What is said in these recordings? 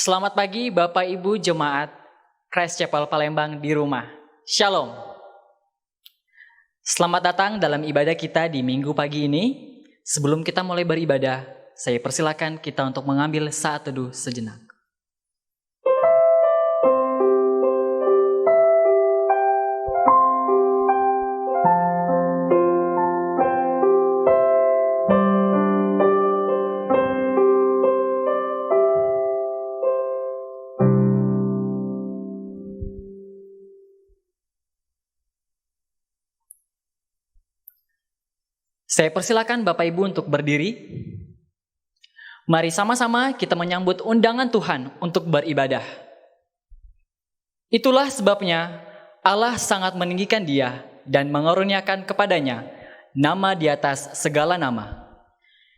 Selamat pagi Bapak Ibu Jemaat Christ Chapel Palembang di rumah. Shalom. Selamat datang dalam ibadah kita di minggu pagi ini. Sebelum kita mulai beribadah, saya persilakan kita untuk mengambil saat teduh sejenak. Saya persilakan Bapak Ibu untuk berdiri. Mari sama-sama kita menyambut undangan Tuhan untuk beribadah. Itulah sebabnya Allah sangat meninggikan Dia dan mengaruniakan kepadanya nama di atas segala nama.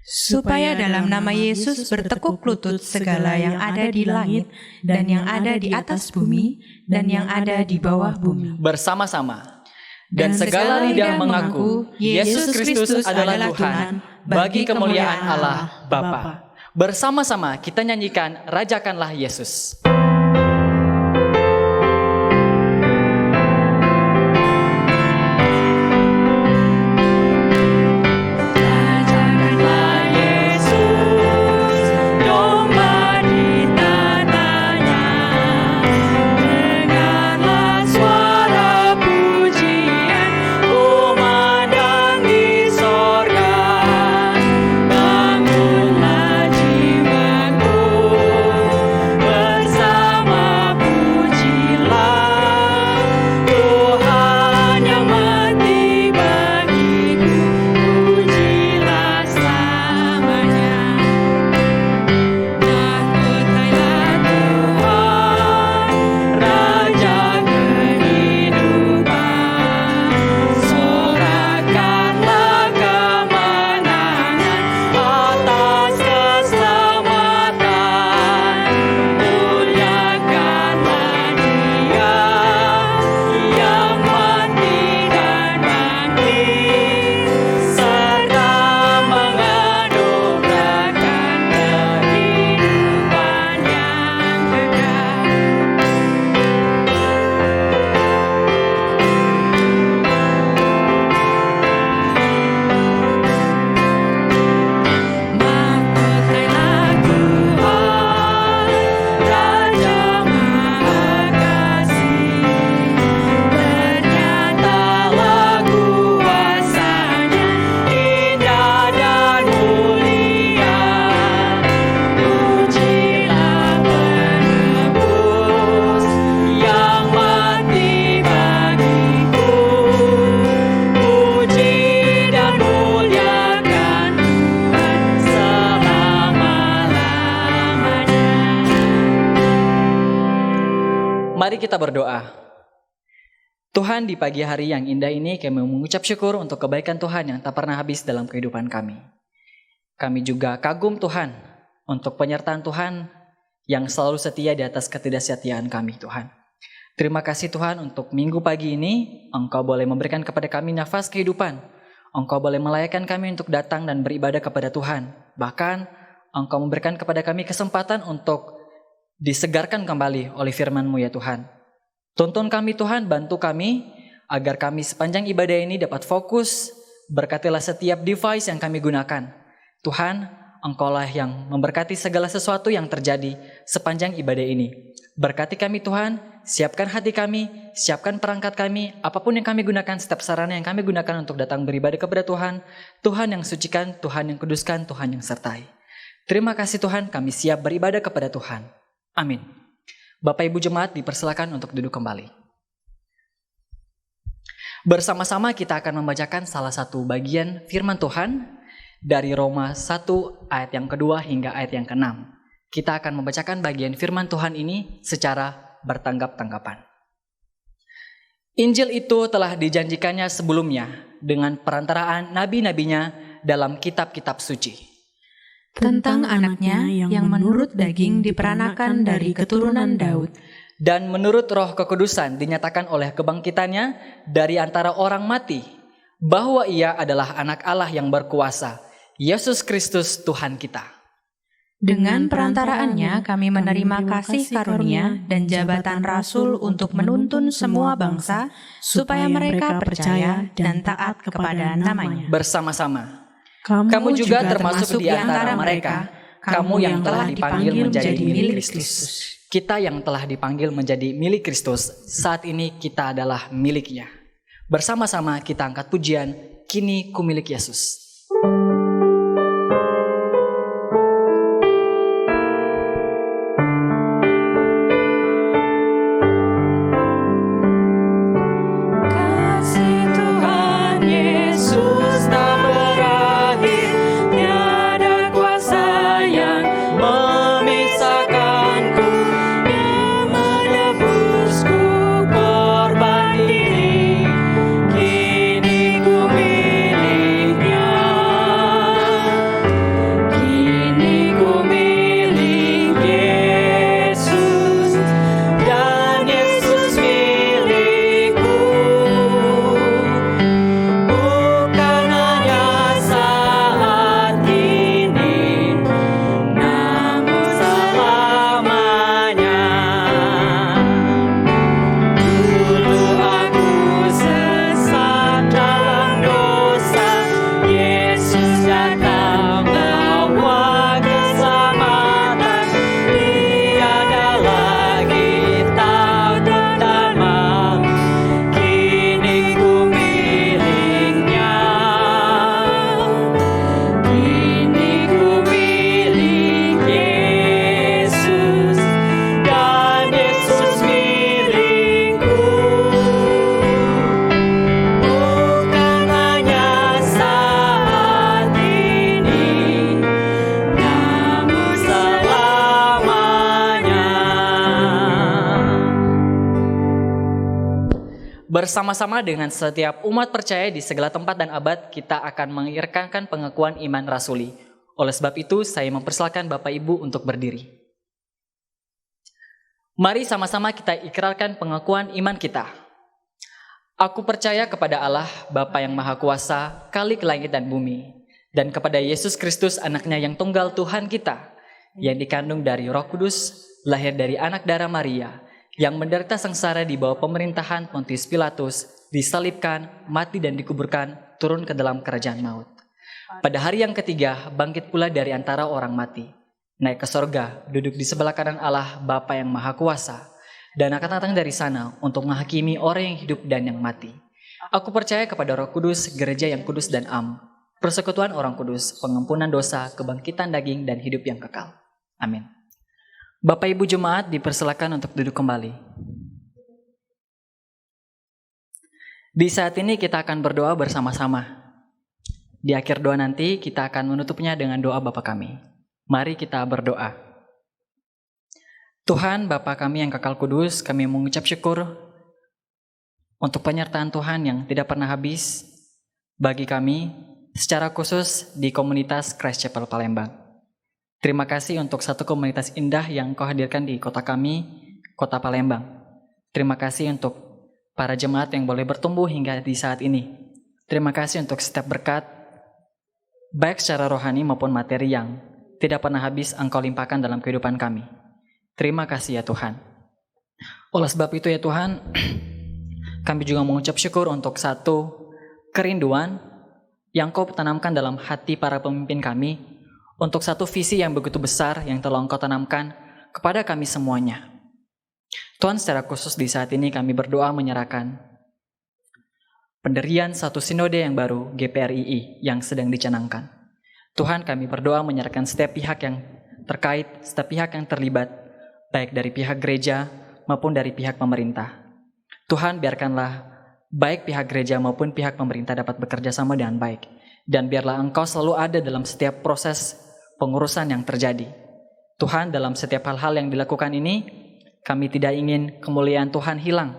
Supaya dalam nama Yesus bertekuk lutut segala yang ada di langit dan yang ada di atas bumi dan yang ada di bawah bumi. Bersama-sama. Dan segala lidah mengaku Yesus Kristus adalah Tuhan bagi kemuliaan Allah Bapa. Bersama-sama kita nyanyikan Rajakanlah Yesus. Mari kita berdoa. Tuhan, di pagi hari yang indah ini kami mengucap syukur untuk kebaikan Tuhan yang tak pernah habis dalam kehidupan kami. Kami juga kagum Tuhan untuk penyertaan Tuhan yang selalu setia di atas ketidaksetiaan kami, Tuhan. Terima kasih Tuhan untuk minggu pagi ini Engkau boleh memberikan kepada kami nafas kehidupan. Engkau boleh melayakkan kami untuk datang dan beribadah kepada Tuhan. Bahkan Engkau memberikan kepada kami kesempatan untuk disegarkan kembali oleh firman-Mu ya Tuhan. Tuntun kami Tuhan, bantu kami agar kami sepanjang ibadah ini dapat fokus. Berkatilah setiap device yang kami gunakan. Tuhan, Engkaulah yang memberkati segala sesuatu yang terjadi sepanjang ibadah ini. Berkati kami Tuhan, siapkan hati kami, siapkan perangkat kami, apapun yang kami gunakan, setiap sarana yang kami gunakan untuk datang beribadah kepada Tuhan. Tuhan yang sucikan, Tuhan yang kuduskan, Tuhan yang sertai. Terima kasih Tuhan, kami siap beribadah kepada Tuhan. Amin. Bapak Ibu Jemaat dipersilakan untuk duduk kembali. Bersama-sama kita akan membacakan salah satu bagian firman Tuhan dari Roma 1 ayat yang kedua hingga ayat yang ke-6. Kita akan membacakan bagian firman Tuhan ini secara bertanggap-tanggapan. Injil itu telah dijanjikannya sebelumnya dengan perantaraan nabi-nabinya dalam kitab-kitab suci. Tentang anaknya yang menurut daging diperanakan dari keturunan Daud. Dan menurut Roh Kekudusan dinyatakan oleh kebangkitannya dari antara orang mati, bahwa ia adalah anak Allah yang berkuasa, Yesus Kristus Tuhan kita. Dengan perantaraannya kami menerima kasih karunia dan jabatan rasul untuk menuntun semua bangsa supaya mereka percaya dan taat kepada namanya. Bersama-sama. Kamu juga termasuk di antara mereka, kamu yang telah dipanggil menjadi milik Kristus. Kita yang telah dipanggil menjadi milik Kristus, saat ini kita adalah miliknya. Bersama-sama kita angkat pujian, Kini Ku Milik Yesus. Bersama-sama dengan setiap umat percaya di segala tempat dan abad, kita akan mengikrarkan pengakuan iman rasuli. Oleh sebab itu, saya mempersilakan Bapak Ibu untuk berdiri. Mari sama-sama kita ikrarkan pengakuan iman kita. Aku percaya kepada Allah, Bapa yang Maha Kuasa, Khalik langit dan bumi, dan kepada Yesus Kristus, anaknya yang tunggal Tuhan kita, yang dikandung dari Roh Kudus, lahir dari anak darah Maria, yang menderita sengsara di bawah pemerintahan Pontius Pilatus, disalibkan, mati dan dikuburkan, turun ke dalam kerajaan maut. Pada hari yang ketiga, bangkit pula dari antara orang mati, naik ke sorga, duduk di sebelah kanan Allah Bapa yang Maha Kuasa, dan akan datang dari sana untuk menghakimi orang yang hidup dan yang mati. Aku percaya kepada Roh Kudus, gereja yang kudus dan am, persekutuan orang kudus, pengampunan dosa, kebangkitan daging, dan hidup yang kekal. Amin. Bapak Ibu Jemaat dipersilakan untuk duduk kembali. Di saat ini kita akan berdoa bersama-sama. Di akhir doa nanti kita akan menutupnya dengan doa Bapa kami. Mari kita berdoa. Tuhan Bapa kami yang kekal kudus, kami mengucap syukur untuk penyertaan Tuhan yang tidak pernah habis bagi kami, secara khusus di komunitas Christ Chapel Palembang. Terima kasih untuk satu komunitas indah yang Kau hadirkan di kota kami, kota Palembang. Terima kasih untuk para jemaat yang boleh bertumbuh hingga di saat ini. Terima kasih untuk setiap berkat, baik secara rohani maupun materi yang tidak pernah habis Engkau limpahkan dalam kehidupan kami. Terima kasih ya Tuhan. Oleh sebab itu ya Tuhan, kami juga mengucap syukur untuk satu kerinduan yang Kau tanamkan dalam hati para pemimpin kami, untuk satu visi yang begitu besar yang telah Engkau tanamkan kepada kami semuanya. Tuhan, secara khusus di saat ini kami berdoa menyerahkan pendirian satu sinode yang baru, GPRII, yang sedang dicanangkan. Tuhan, kami berdoa menyerahkan setiap pihak yang terkait, setiap pihak yang terlibat, baik dari pihak gereja maupun dari pihak pemerintah. Tuhan, biarkanlah baik pihak gereja maupun pihak pemerintah dapat bekerja sama dengan baik. Dan biarlah Engkau selalu ada dalam setiap proses pengurusan yang terjadi. Tuhan, dalam setiap hal-hal yang dilakukan ini, kami tidak ingin kemuliaan Tuhan hilang.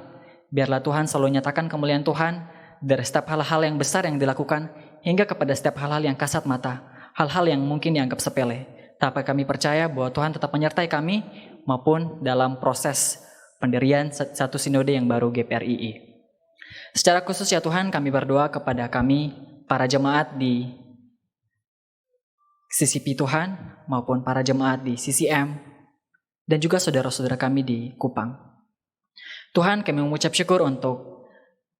Biarlah Tuhan selalu nyatakan kemuliaan Tuhan dari setiap hal-hal yang besar yang dilakukan, hingga kepada setiap hal-hal yang kasat mata, hal-hal yang mungkin dianggap sepele. Tapi kami percaya bahwa Tuhan tetap menyertai kami, maupun dalam proses pendirian satu sinode yang baru GPRII. Secara khusus ya Tuhan, kami berdoa kepada kami, para jemaat di CCP Tuhan, maupun para jemaat di CCM, dan juga saudara-saudara kami di Kupang. Tuhan, kami mengucap syukur untuk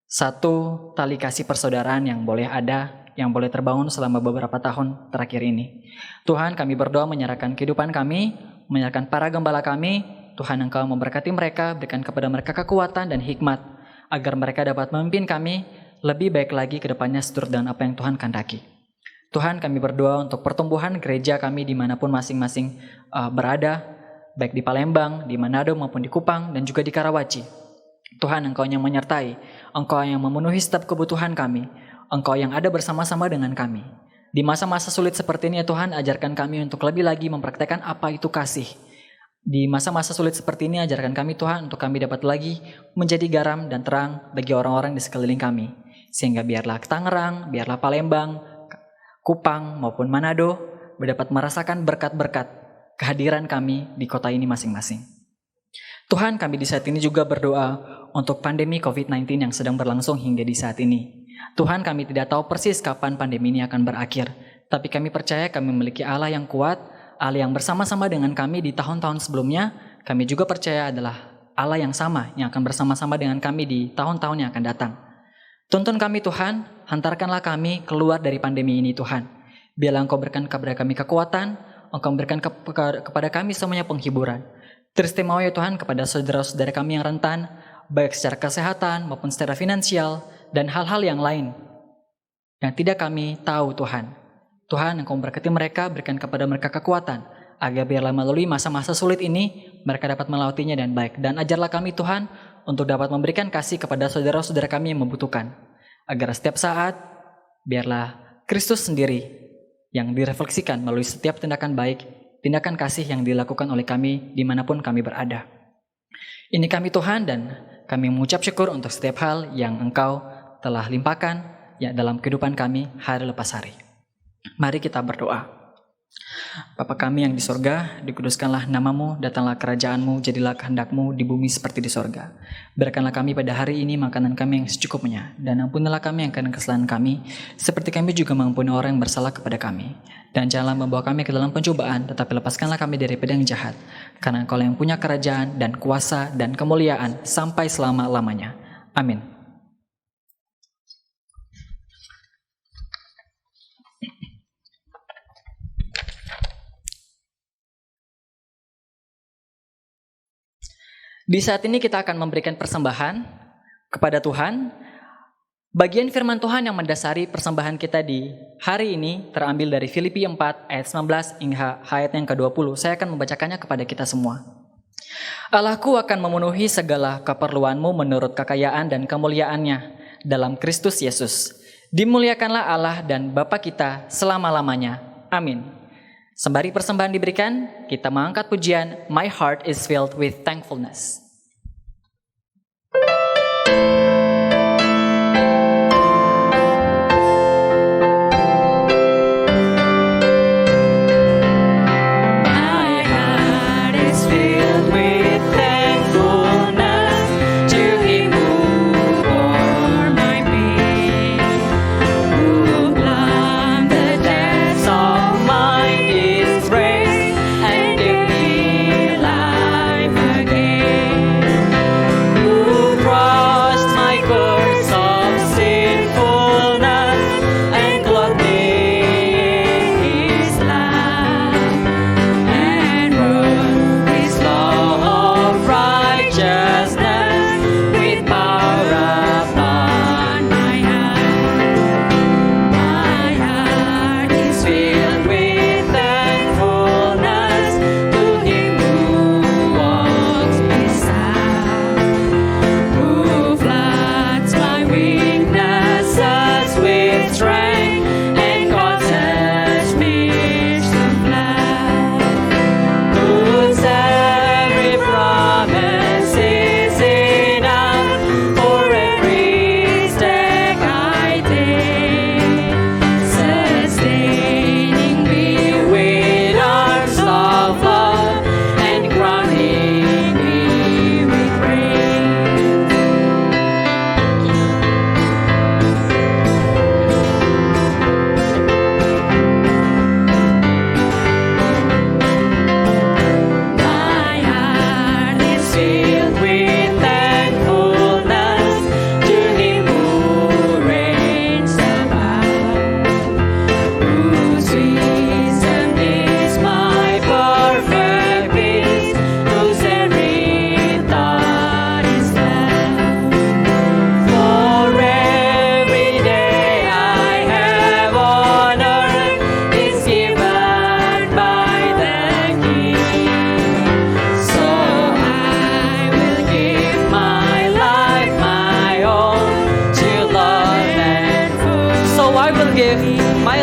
satu tali kasih persaudaraan yang boleh ada, yang boleh terbangun selama beberapa tahun terakhir ini. Tuhan, kami berdoa menyerahkan kehidupan kami, menyerahkan para gembala kami. Tuhan, Engkau memberkati mereka, berikan kepada mereka kekuatan dan hikmat, agar mereka dapat memimpin kami lebih baik lagi ke depannya seturut dengan apa yang Tuhan kehendaki. Tuhan, kami berdoa untuk pertumbuhan gereja kami dimanapun masing-masing berada, baik di Palembang, di Manado maupun di Kupang, dan juga di Karawaci. Tuhan, Engkau yang menyertai, Engkau yang memenuhi setiap kebutuhan kami, Engkau yang ada bersama-sama dengan kami. Di masa-masa sulit seperti ini, Tuhan, ajarkan kami untuk lebih lagi mempraktekkan apa itu kasih. Di masa-masa sulit seperti ini, ajarkan kami, Tuhan, untuk kami dapat lagi menjadi garam dan terang bagi orang-orang di sekeliling kami. Sehingga biarlah Tangerang, biarlah Palembang, Kupang maupun Manado dapat merasakan berkat-berkat kehadiran kami di kota ini masing-masing. Tuhan, kami di saat ini juga berdoa untuk pandemi COVID-19 yang sedang berlangsung hingga di saat ini. Tuhan, kami tidak tahu persis kapan pandemi ini akan berakhir, tapi kami percaya kami memiliki Allah yang kuat, Allah yang bersama-sama dengan kami di tahun-tahun sebelumnya. Kami juga percaya adalah Allah yang sama yang akan bersama-sama dengan kami di tahun-tahun yang akan datang. Tuntun kami Tuhan, hantarkanlah kami keluar dari pandemi ini Tuhan. Biarlah Engkau berikan kepada kami kekuatan, Engkau berikan kepada kami semuanya penghiburan. Teristimewa ya Tuhan kepada saudara-saudara kami yang rentan, baik secara kesehatan maupun secara finansial, dan hal-hal yang lain yang tidak kami tahu Tuhan. Tuhan, Engkau memberkati mereka, berikan kepada mereka kekuatan, agar biarlah melalui masa-masa sulit ini, mereka dapat melewatinya dan baik. Dan ajarlah kami Tuhan, untuk dapat memberikan kasih kepada saudara-saudara kami yang membutuhkan. Agar setiap saat, biarlah Kristus sendiri yang direfleksikan melalui setiap tindakan baik, tindakan kasih yang dilakukan oleh kami dimanapun kami berada. Ini kami Tuhan, dan kami mengucap syukur untuk setiap hal yang Engkau telah limpahkan ya dalam kehidupan kami hari lepas hari. Mari kita berdoa. Bapa kami yang di sorga, dikuduskanlah namamu, datanglah kerajaanmu, jadilah kehendak-mu di bumi seperti di sorga. Berikanlah kami pada hari ini makanan kami yang secukupnya, dan ampunilah kami yang akan kesalahan kami, seperti kami juga mengampuni orang yang bersalah kepada kami. Dan janganlah membawa kami ke dalam pencobaan, tetapi lepaskanlah kami dari pedang jahat, karena Engkau yang punya kerajaan dan kuasa dan kemuliaan sampai selama-lamanya. Amin. Di saat ini kita akan memberikan persembahan kepada Tuhan. Bagian firman Tuhan yang mendasari persembahan kita di hari ini terambil dari Filipi 4 ayat 19 hingga ayat yang ke-20. Saya akan membacakannya kepada kita semua. Allahku akan memenuhi segala keperluanmu menurut kekayaan dan kemuliaannya dalam Kristus Yesus. Dimuliakanlah Allah dan Bapa kita selama-lamanya. Amin. Sembari persembahan diberikan, kita mengangkat pujian My Heart is Filled with Thankfulness. Again.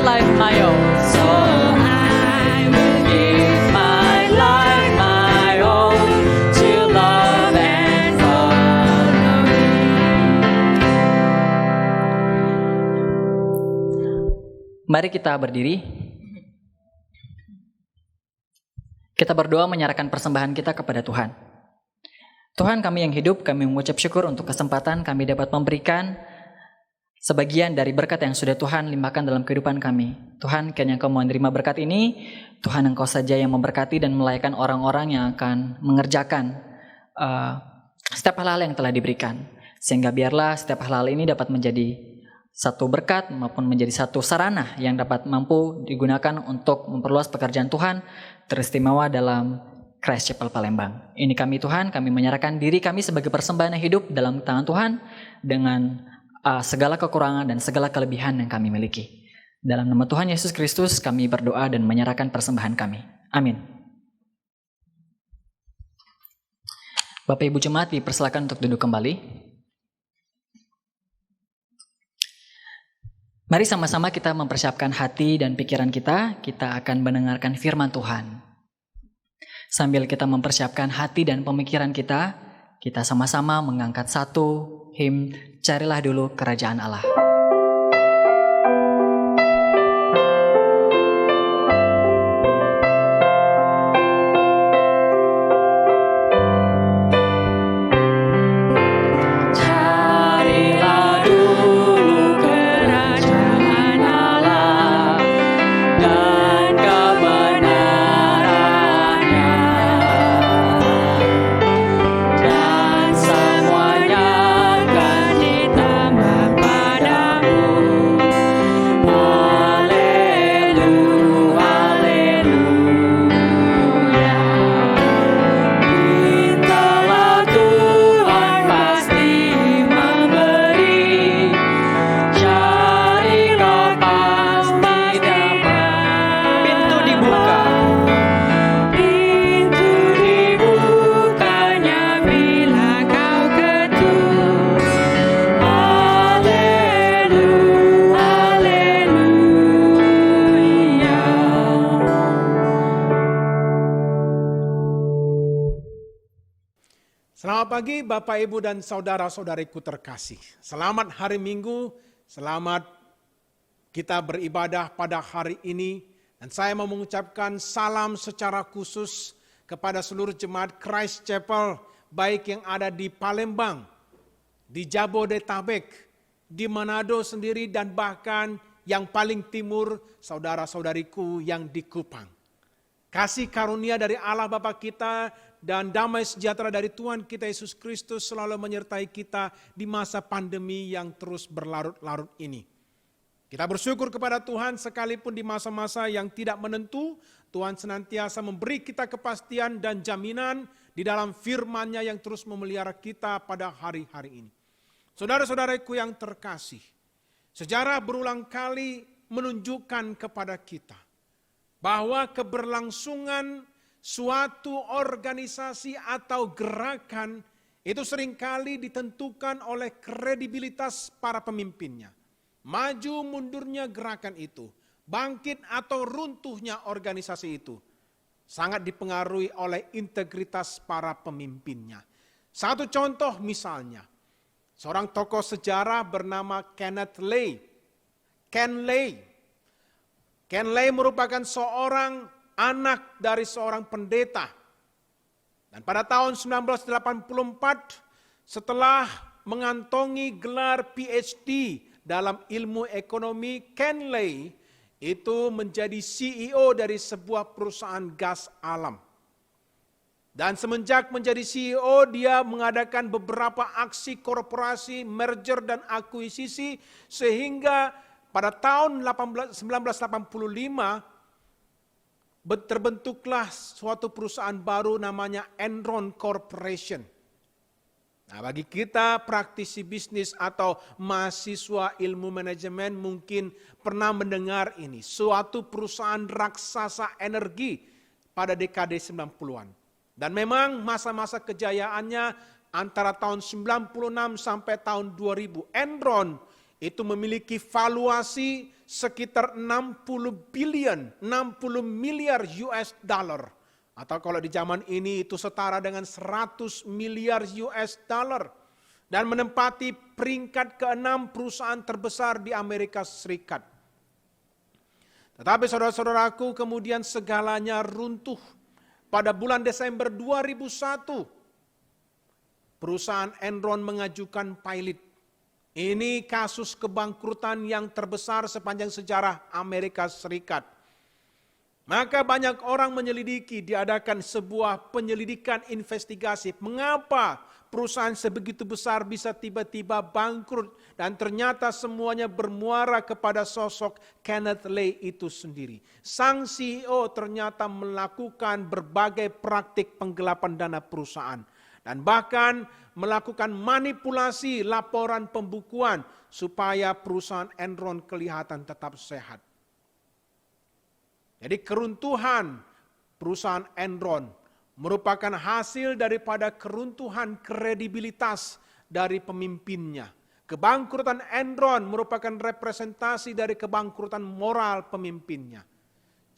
life my own. So I will give my life my own to love and follow Him. Mari kita berdiri. Kita berdoa menyerahkan persembahan kita kepada Tuhan. Tuhan, kami yang hidup, kami mengucap syukur untuk kesempatan kami dapat memberikan sebagian dari berkat yang sudah Tuhan limpahkan dalam kehidupan kami. Tuhan, kiranya Engkau menerima berkat ini. Tuhan, Engkau saja yang memberkati dan melayakkan orang-orang yang akan mengerjakan setiap hal-hal yang telah diberikan. Sehingga biarlah setiap hal-hal ini dapat menjadi satu berkat maupun menjadi satu sarana yang dapat mampu digunakan untuk memperluas pekerjaan Tuhan teristimewa dalam Christ Chapel Palembang. Ini kami Tuhan, kami menyerahkan diri kami sebagai persembahan yang hidup dalam tangan Tuhan dengan segala kekurangan dan segala kelebihan yang kami miliki. Dalam nama Tuhan Yesus Kristus kami berdoa dan menyerahkan persembahan kami. Amin. Bapak Ibu Jemaat dipersilakan untuk duduk kembali. Mari sama-sama kita mempersiapkan hati dan pikiran kita akan mendengarkan firman Tuhan. Sambil kita mempersiapkan hati dan pemikiran kita sama-sama mengangkat satu him, Carilah Dulu Kerajaan Allah. Selamat pagi Bapak Ibu dan saudara-saudariku terkasih. Selamat hari Minggu, selamat kita beribadah pada hari ini. Dan saya mau mengucapkan salam secara khusus kepada seluruh jemaat Christ Chapel, baik yang ada di Palembang, di Jabodetabek, di Manado sendiri, dan bahkan yang paling timur, saudara-saudariku yang di Kupang. Kasih karunia dari Allah Bapa kita dan damai sejahtera dari Tuhan kita Yesus Kristus selalu menyertai kita di masa pandemi yang terus berlarut-larut ini. Kita bersyukur kepada Tuhan sekalipun di masa-masa yang tidak menentu, Tuhan senantiasa memberi kita kepastian dan jaminan di dalam firman-Nya yang terus memelihara kita pada hari-hari ini. Saudara-saudaraku yang terkasih, sejarah berulang kali menunjukkan kepada kita bahwa keberlangsungan suatu organisasi atau gerakan itu seringkali ditentukan oleh kredibilitas para pemimpinnya. Maju mundurnya gerakan itu, bangkit atau runtuhnya organisasi itu, sangat dipengaruhi oleh integritas para pemimpinnya. Satu contoh misalnya, seorang tokoh sejarah bernama Kenneth Lay. Ken Lay merupakan seorang anak dari seorang pendeta. Dan pada tahun 1984, setelah mengantongi gelar PhD dalam ilmu ekonomi, Ken Lay itu menjadi CEO dari sebuah perusahaan gas alam. Dan semenjak menjadi CEO, dia mengadakan beberapa aksi korporasi, merger dan akuisisi, sehingga pada tahun 1985 terbentuklah suatu perusahaan baru namanya Enron Corporation. Nah, bagi kita praktisi bisnis atau mahasiswa ilmu manajemen mungkin pernah mendengar ini. Suatu perusahaan raksasa energi pada dekade 90-an. Dan memang masa-masa kejayaannya antara tahun 96 sampai tahun 2000. Enron itu memiliki valuasi sekitar 60 miliar US dollar. Atau kalau di zaman ini itu setara dengan 100 miliar US dollar. Dan menempati peringkat ke-6 perusahaan terbesar di Amerika Serikat. Tetapi saudara-saudaraku, kemudian segalanya runtuh. Pada bulan Desember 2001, perusahaan Enron mengajukan pilot. Ini kasus kebangkrutan yang terbesar sepanjang sejarah Amerika Serikat. Maka banyak orang menyelidiki, diadakan sebuah penyelidikan investigasi. Mengapa perusahaan sebegitu besar bisa tiba-tiba bangkrut? Dan ternyata semuanya bermuara kepada sosok Kenneth Lay itu sendiri. Sang CEO ternyata melakukan berbagai praktik penggelapan dana perusahaan. Dan bahkan melakukan manipulasi laporan pembukuan supaya perusahaan Enron kelihatan tetap sehat. Jadi keruntuhan perusahaan Enron merupakan hasil daripada keruntuhan kredibilitas dari pemimpinnya. Kebangkrutan Enron merupakan representasi dari kebangkrutan moral pemimpinnya.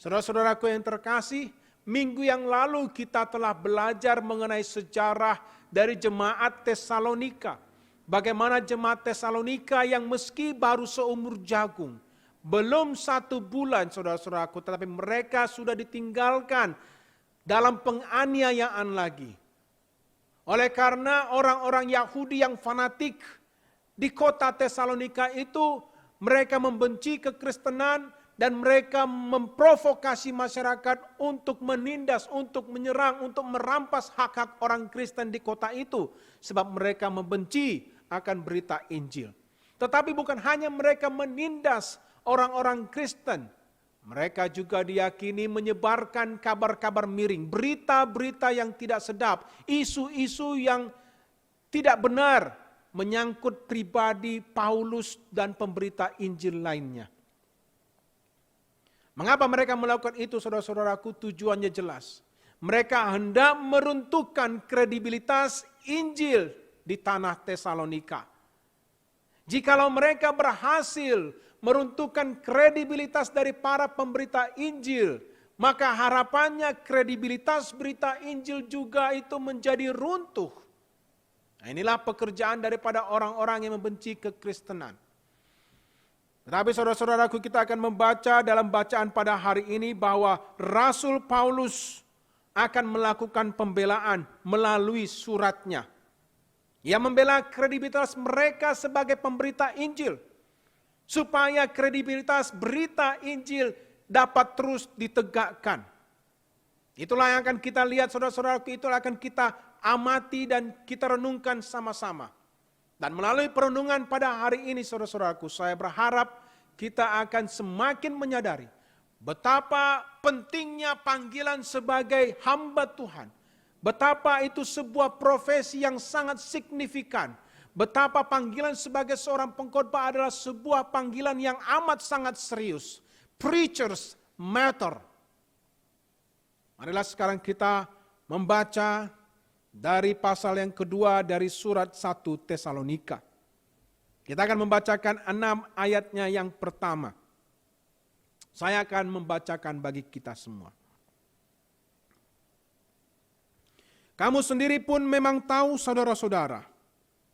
Saudara-saudaraku yang terkasih, minggu yang lalu kita telah belajar mengenai sejarah dari jemaat Tesalonika. Bagaimana jemaat Tesalonika yang meski baru seumur jagung, belum 1 bulan saudara-saudaraku, tetapi mereka sudah ditinggalkan dalam penganiayaan lagi. Oleh karena orang-orang Yahudi yang fanatik di kota Tesalonika itu, mereka membenci kekristenan, dan mereka memprovokasi masyarakat untuk menindas, untuk menyerang, untuk merampas hak-hak orang Kristen di kota itu. Sebab mereka membenci akan berita Injil. Tetapi bukan hanya mereka menindas orang-orang Kristen. Mereka juga diyakini menyebarkan kabar-kabar miring, berita-berita yang tidak sedap, isu-isu yang tidak benar menyangkut pribadi Paulus dan pemberita Injil lainnya. Mengapa mereka melakukan itu, saudara-saudaraku? Tujuannya jelas. Mereka hendak meruntuhkan kredibilitas Injil di tanah Tesalonika. Jikalau mereka berhasil meruntuhkan kredibilitas dari para pemberita Injil, maka harapannya kredibilitas berita Injil juga itu menjadi runtuh. Nah, inilah pekerjaan daripada orang-orang yang membenci kekristenan. Tetapi saudara-saudaraku, kita akan membaca dalam bacaan pada hari ini bahwa Rasul Paulus akan melakukan pembelaan melalui suratnya. Ia membela kredibilitas mereka sebagai pemberita Injil, supaya kredibilitas berita Injil dapat terus ditegakkan. Itulah yang akan kita lihat, saudara-saudaraku, itulah akan kita amati dan kita renungkan sama-sama. Dan melalui perenungan pada hari ini, saudara-saudaraku, saya berharap kita akan semakin menyadari betapa pentingnya panggilan sebagai hamba Tuhan. Betapa itu sebuah profesi yang sangat signifikan. Betapa panggilan sebagai seorang pengkhotbah adalah sebuah panggilan yang amat sangat serius. Preachers matter. Marilah sekarang kita membaca dari pasal yang kedua dari surat 1 Tesalonika. Kita akan membacakan 6 ayatnya yang pertama. Saya akan membacakan bagi kita semua. Kamu sendiri pun memang tahu, saudara-saudara,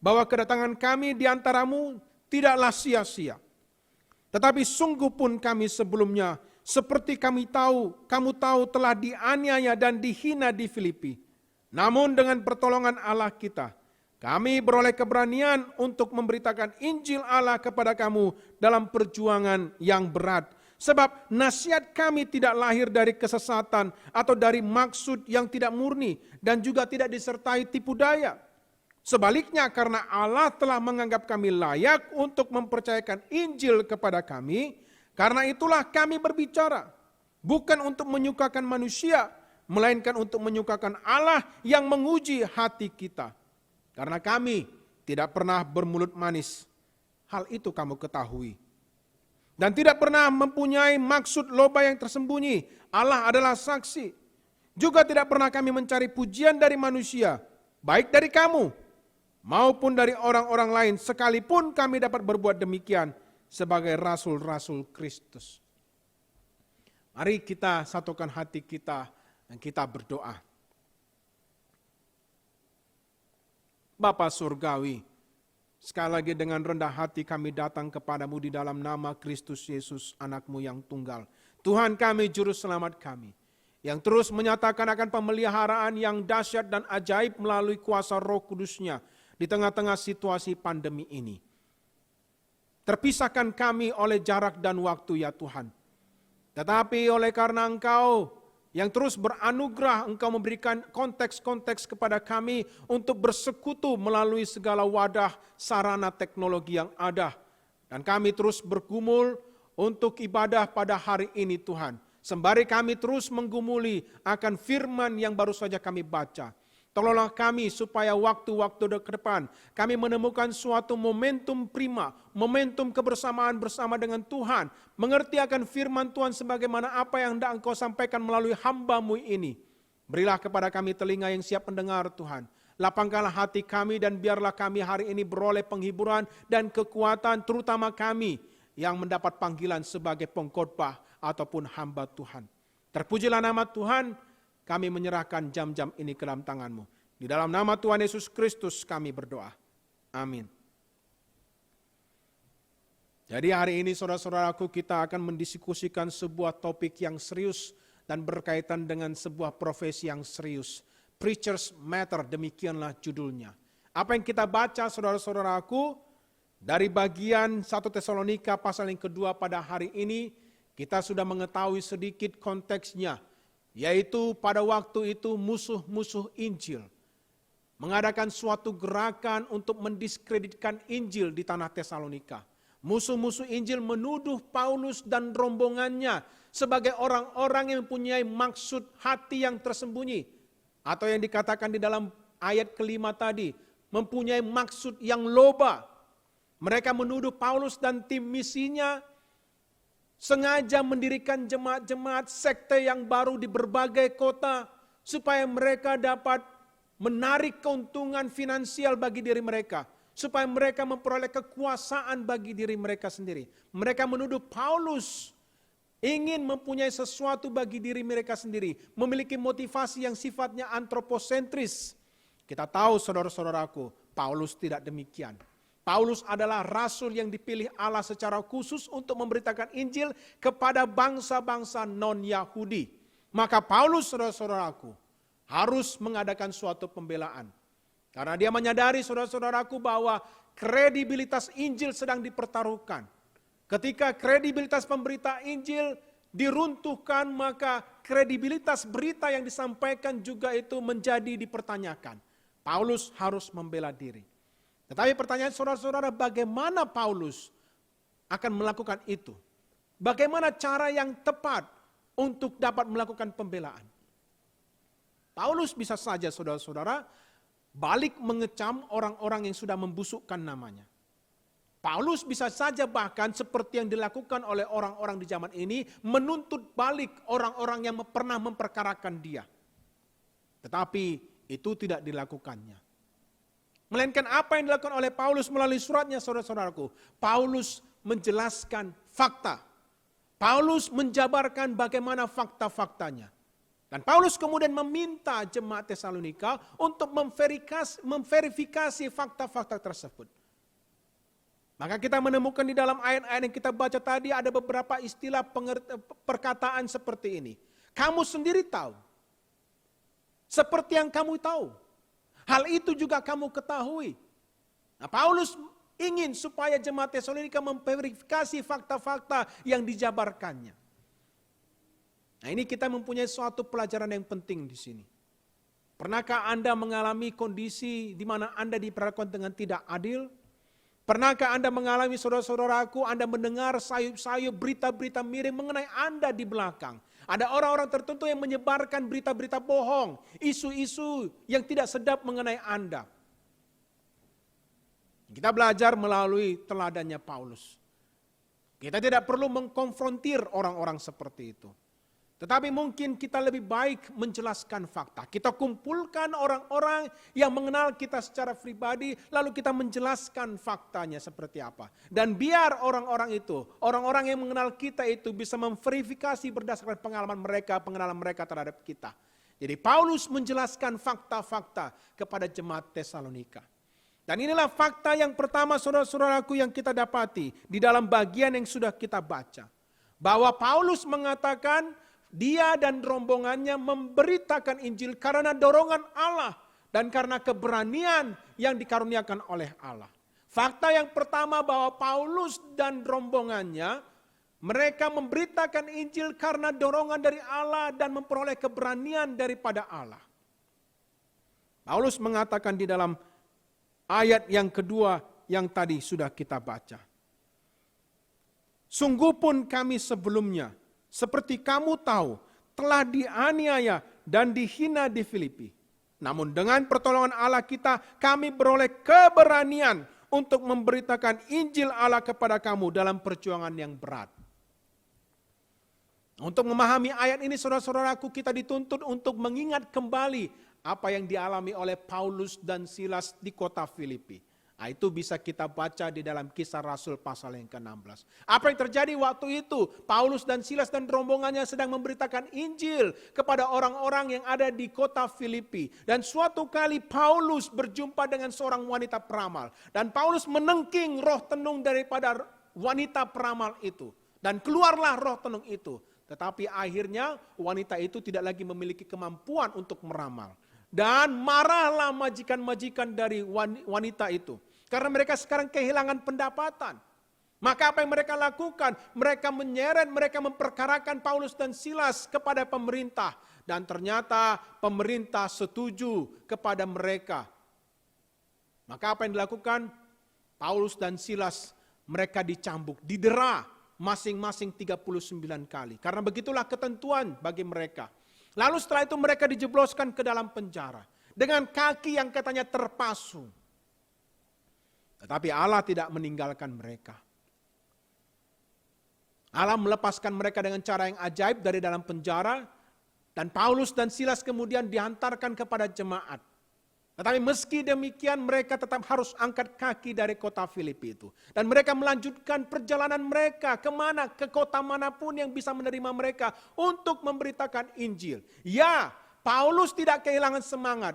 bahwa kedatangan kami di antaramu tidaklah sia-sia. Tetapi sungguh pun kami sebelumnya, seperti kamu tahu telah dianiaya dan dihina di Filipi. Namun dengan pertolongan Allah kita, kami beroleh keberanian untuk memberitakan Injil Allah kepada kamu dalam perjuangan yang berat. Sebab nasihat kami tidak lahir dari kesesatan atau dari maksud yang tidak murni dan juga tidak disertai tipu daya. Sebaliknya, karena Allah telah menganggap kami layak untuk mempercayakan Injil kepada kami, karena itulah kami berbicara, bukan untuk menyukakan manusia, melainkan untuk menyukakan Allah yang menguji hati kita. Karena kami tidak pernah bermulut manis, hal itu kamu ketahui. Dan tidak pernah mempunyai maksud loba yang tersembunyi, Allah adalah saksi. Juga tidak pernah kami mencari pujian dari manusia, baik dari kamu maupun dari orang-orang lain, sekalipun kami dapat berbuat demikian sebagai rasul-rasul Kristus. Mari kita satukan hati kita dan kita berdoa. Bapa Surgawi, sekali lagi dengan rendah hati kami datang kepadamu di dalam nama Kristus Yesus, anak-Mu yang tunggal. Tuhan kami, Juru Selamat kami, yang terus menyatakan akan pemeliharaan yang dahsyat dan ajaib melalui kuasa Roh Kudus-Nya di tengah-tengah situasi pandemi ini. Terpisahkan kami oleh jarak dan waktu ya Tuhan. Tetapi oleh karena Engkau yang terus beranugerah, Engkau memberikan konteks-konteks kepada kami untuk bersekutu melalui segala wadah sarana teknologi yang ada. Dan kami terus bergumul untuk ibadah pada hari ini Tuhan. Sembari kami terus menggumuli akan firman yang baru saja kami baca. Tolonglah kami supaya waktu-waktu ke depan kami menemukan suatu momentum prima, momentum kebersamaan bersama dengan Tuhan, mengerti akan firman Tuhan sebagaimana apa yang hendak Engkau sampaikan melalui hamba-Mu ini. Berilah kepada kami telinga yang siap mendengar Tuhan. Lapangkanlah hati kami dan biarlah kami hari ini beroleh penghiburan dan kekuatan, terutama kami yang mendapat panggilan sebagai pengkhotbah ataupun hamba Tuhan. Terpujilah nama Tuhan. Kami menyerahkan jam-jam ini ke dalam tangan-Mu. Di dalam nama Tuhan Yesus Kristus kami berdoa. Amin. Jadi hari ini saudara-saudaraku kita akan mendiskusikan sebuah topik yang serius dan berkaitan dengan sebuah profesi yang serius. Preachers Matter, demikianlah judulnya. Apa yang kita baca saudara-saudaraku dari bagian 1 Tesalonika pasal yang kedua pada hari ini, kita sudah mengetahui sedikit konteksnya. Yaitu pada waktu itu musuh-musuh Injil mengadakan suatu gerakan untuk mendiskreditkan Injil di tanah Tesalonika. Musuh-musuh Injil menuduh Paulus dan rombongannya sebagai orang-orang yang mempunyai maksud hati yang tersembunyi. Atau yang dikatakan di dalam ayat kelima tadi, mempunyai maksud yang loba. Mereka menuduh Paulus dan tim misinya sengaja mendirikan jemaat-jemaat sekte yang baru di berbagai kota supaya mereka dapat menarik keuntungan finansial bagi diri mereka, supaya mereka memperoleh kekuasaan bagi diri mereka sendiri. Mereka menuduh Paulus ingin mempunyai sesuatu bagi diri mereka sendiri, memiliki motivasi yang sifatnya antroposentris. Kita tahu saudara-saudaraku, Paulus tidak demikian. Paulus adalah rasul yang dipilih Allah secara khusus untuk memberitakan Injil kepada bangsa-bangsa non-Yahudi. Maka Paulus, saudara-saudaraku, harus mengadakan suatu pembelaan. Karena dia menyadari, saudara-saudaraku, bahwa kredibilitas Injil sedang dipertaruhkan. Ketika kredibilitas pemberita Injil diruntuhkan, maka kredibilitas berita yang disampaikan juga itu menjadi dipertanyakan. Paulus harus membela diri. Tetapi pertanyaan saudara-saudara, bagaimana Paulus akan melakukan itu? Bagaimana cara yang tepat untuk dapat melakukan pembelaan? Paulus bisa saja saudara-saudara balik mengecam orang-orang yang sudah membusukkan namanya. Paulus bisa saja bahkan seperti yang dilakukan oleh orang-orang di zaman ini, menuntut balik orang-orang yang pernah memperkarakan dia. Tetapi itu tidak dilakukannya. Melainkan apa yang dilakukan oleh Paulus melalui suratnya, saudara-saudaraku. Paulus menjelaskan fakta. Paulus menjabarkan bagaimana fakta-faktanya. Dan Paulus kemudian meminta jemaat Tesalonika untuk memverifikasi fakta-fakta tersebut. Maka kita menemukan di dalam ayat-ayat yang kita baca tadi ada beberapa istilah perkataan seperti ini. Kamu sendiri tahu. Seperti yang kamu tahu. Hal itu juga kamu ketahui. Nah, Paulus ingin supaya jemaat Tesalonika memverifikasi fakta-fakta yang dijabarkannya. Nah, ini kita mempunyai suatu pelajaran yang penting di sini. Pernahkah Anda mengalami kondisi di mana Anda diperlakukan dengan tidak adil? Pernahkah Anda mengalami, saudara-saudaraku, Anda mendengar sayup-sayup berita-berita miring mengenai Anda di belakang? Ada orang-orang tertentu yang menyebarkan berita-berita bohong, isu-isu yang tidak sedap mengenai Anda. Kita belajar melalui teladannya Paulus. Kita tidak perlu mengkonfrontir orang-orang seperti itu. Tetapi mungkin kita lebih baik menjelaskan fakta. Kita kumpulkan orang-orang yang mengenal kita secara pribadi, lalu kita menjelaskan faktanya seperti apa. Dan biar orang-orang itu, orang-orang yang mengenal kita itu bisa memverifikasi berdasarkan pengalaman mereka, pengenalan mereka terhadap kita. Jadi Paulus menjelaskan fakta-fakta kepada jemaat Tesalonika. Dan inilah fakta yang pertama saudara-saudaraku yang kita dapati di dalam bagian yang sudah kita baca. Bahwa Paulus mengatakan dia dan rombongannya memberitakan Injil karena dorongan Allah dan karena keberanian yang dikaruniakan oleh Allah. Fakta yang pertama bahwa Paulus dan rombongannya mereka memberitakan Injil karena dorongan dari Allah dan memperoleh keberanian daripada Allah. Paulus mengatakan di dalam ayat yang kedua yang tadi sudah kita baca. Sungguh pun kami sebelumnya, seperti kamu tahu, telah dianiaya dan dihina di Filipi. Namun dengan pertolongan Allah kita, kami beroleh keberanian untuk memberitakan Injil Allah kepada kamu dalam perjuangan yang berat. Untuk memahami ayat ini saudara-saudaraku, kita dituntut untuk mengingat kembali apa yang dialami oleh Paulus dan Silas di kota Filipi. Nah, itu bisa kita baca di dalam Kisah Rasul pasal yang ke-16. Apa yang terjadi waktu itu? Paulus dan Silas dan rombongannya sedang memberitakan Injil kepada orang-orang yang ada di kota Filipi. Dan suatu kali Paulus berjumpa dengan seorang wanita peramal. Dan Paulus menengking roh tenung daripada wanita peramal itu. Dan keluarlah roh tenung itu. Tetapi akhirnya wanita itu tidak lagi memiliki kemampuan untuk meramal. Dan marahlah majikan-majikan dari wanita itu. Karena mereka sekarang kehilangan pendapatan. Maka apa yang mereka lakukan? Mereka menyeret, mereka memperkarakan Paulus dan Silas kepada pemerintah. Dan ternyata pemerintah setuju kepada mereka. Maka apa yang dilakukan? Paulus dan Silas mereka dicambuk, didera masing-masing 39 kali. Karena begitulah ketentuan bagi mereka. Lalu setelah itu mereka dijebloskan ke dalam penjara. Dengan kaki yang katanya terpasung. Tetapi Allah tidak meninggalkan mereka. Allah melepaskan mereka dengan cara yang ajaib dari dalam penjara. Dan Paulus dan Silas kemudian dihantarkan kepada jemaat. Tetapi meski demikian mereka tetap harus angkat kaki dari kota Filipi itu. Dan mereka melanjutkan perjalanan mereka kemana? Ke kota manapun yang bisa menerima mereka untuk memberitakan Injil. Ya, Paulus tidak kehilangan semangat.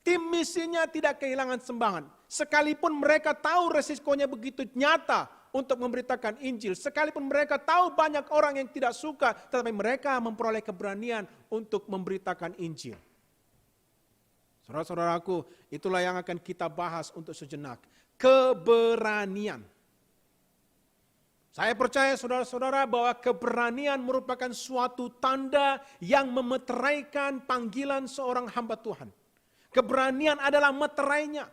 Tim misinya tidak kehilangan semangat. Sekalipun mereka tahu resikonya begitu nyata untuk memberitakan Injil. Sekalipun mereka tahu banyak orang yang tidak suka. Tetapi mereka memperoleh keberanian untuk memberitakan Injil. Saudara-saudaraku, itulah yang akan kita bahas untuk sejenak. Keberanian. Saya percaya saudara-saudara bahwa keberanian merupakan suatu tanda yang memeteraikan panggilan seorang hamba Tuhan. Keberanian adalah meterainya.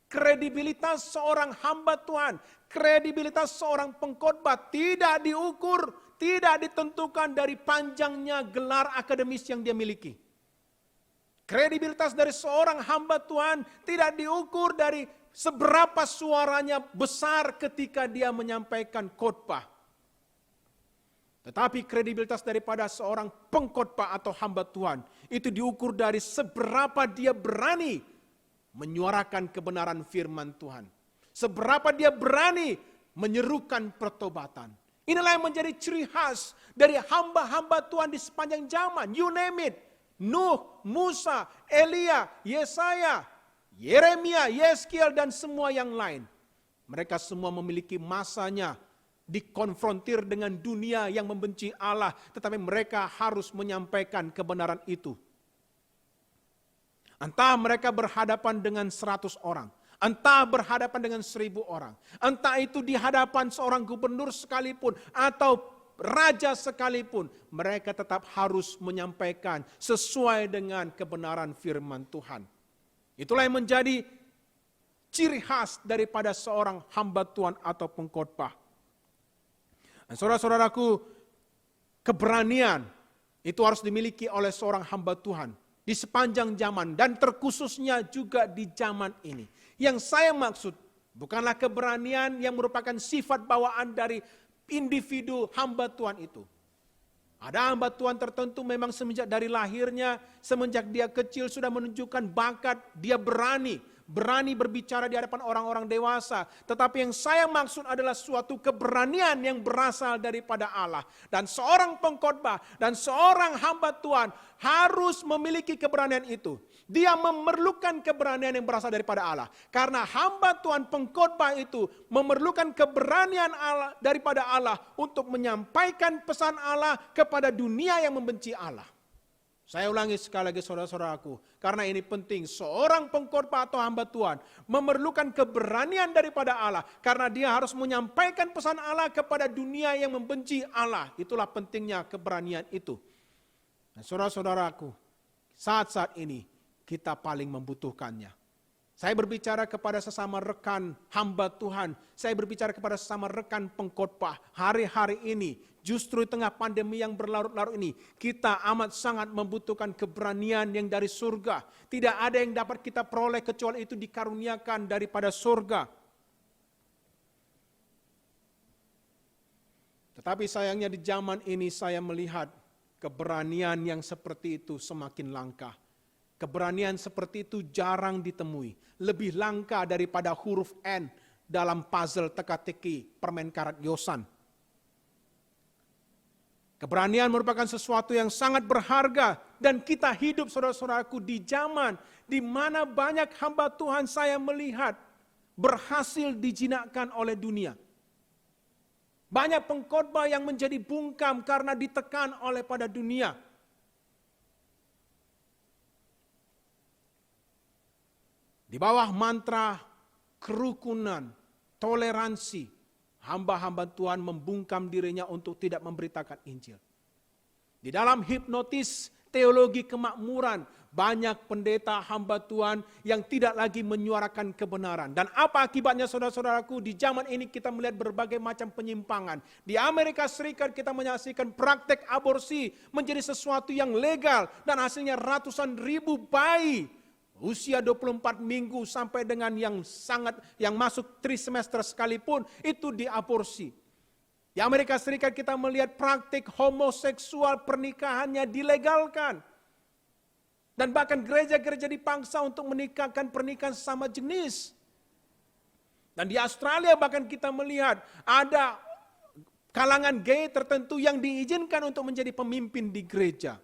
Kredibilitas seorang hamba Tuhan, kredibilitas seorang pengkhotbah tidak diukur, tidak ditentukan dari panjangnya gelar akademis yang dia miliki. Kredibilitas dari seorang hamba Tuhan tidak diukur dari seberapa suaranya besar ketika dia menyampaikan khotbah. Tetapi kredibilitas daripada seorang pengkhotbah atau hamba Tuhan itu diukur dari seberapa dia berani menyuarakan kebenaran firman Tuhan. Seberapa dia berani menyerukan pertobatan. Inilah yang menjadi ciri khas dari hamba-hamba Tuhan di sepanjang zaman. You name it. Nuh, Musa, Elia, Yesaya, Yeremia, Yeskiel dan semua yang lain. Mereka semua memiliki masanya dikonfrontir dengan dunia yang membenci Allah. Tetapi mereka harus menyampaikan kebenaran itu. Entah mereka berhadapan dengan 100 orang. Entah berhadapan dengan 1000 orang. Entah itu di hadapan seorang gubernur sekalipun atau raja sekalipun, mereka tetap harus menyampaikan sesuai dengan kebenaran firman Tuhan. Itulah yang menjadi ciri khas daripada seorang hamba Tuhan atau pengkhotbah. Dan saudara-saudaraku, keberanian itu harus dimiliki oleh seorang hamba Tuhan di sepanjang zaman dan terkhususnya juga di zaman ini. Yang saya maksud bukanlah keberanian yang merupakan sifat bawaan dari individu hamba Tuhan itu. Ada hamba Tuhan tertentu memang semenjak dari lahirnya, semenjak dia kecil sudah menunjukkan bakat, dia berani berbicara di hadapan orang-orang dewasa. Tetapi yang saya maksud adalah suatu keberanian yang berasal daripada Allah. Dan seorang pengkhotbah dan seorang hamba Tuhan harus memiliki keberanian itu. Dia memerlukan keberanian yang berasal daripada Allah. Karena hamba Tuhan pengkhotbah itu memerlukan keberanian Allah daripada Allah untuk menyampaikan pesan Allah kepada dunia yang membenci Allah. Saya ulangi sekali lagi saudara-saudaraku, karena ini penting. Seorang pengkhotbah atau hamba Tuhan memerlukan keberanian daripada Allah, karena dia harus menyampaikan pesan Allah kepada dunia yang membenci Allah. Itulah pentingnya keberanian itu. Nah, saudara-saudaraku, saat-saat ini kita paling membutuhkannya. Saya berbicara kepada sesama rekan hamba Tuhan, saya berbicara kepada sesama rekan pengkhotbah hari-hari ini. Justru di tengah pandemi yang berlarut-larut ini, kita amat sangat membutuhkan keberanian yang dari surga. Tidak ada yang dapat kita peroleh kecuali itu dikaruniakan daripada surga. Tetapi sayangnya di zaman ini saya melihat keberanian yang seperti itu semakin langka. Keberanian seperti itu jarang ditemui. Lebih langka daripada huruf N dalam puzzle teka-teki permen karat yosan. Keberanian merupakan sesuatu yang sangat berharga dan kita hidup saudara-saudaraku di zaman di mana banyak hamba Tuhan saya melihat berhasil dijinakkan oleh dunia. Banyak pengkhotbah yang menjadi bungkam karena ditekan oleh pada dunia. Di bawah mantra kerukunan, toleransi, hamba-hamba Tuhan membungkam dirinya untuk tidak memberitakan Injil. Di dalam hipnotis teologi kemakmuran, banyak pendeta hamba Tuhan yang tidak lagi menyuarakan kebenaran. Dan apa akibatnya saudara-saudaraku? Di zaman ini kita melihat berbagai macam penyimpangan. Di Amerika Serikat kita menyaksikan praktek aborsi menjadi sesuatu yang legal. Dan hasilnya ratusan ribu bayi usia 24 minggu sampai dengan yang masuk trimester sekalipun itu diaborsi. Di Amerika Serikat kita melihat praktik homoseksual pernikahannya dilegalkan. Dan bahkan gereja-gereja dipaksa untuk menikahkan pernikahan sesama jenis. Dan di Australia bahkan kita melihat ada kalangan gay tertentu yang diizinkan untuk menjadi pemimpin di gereja.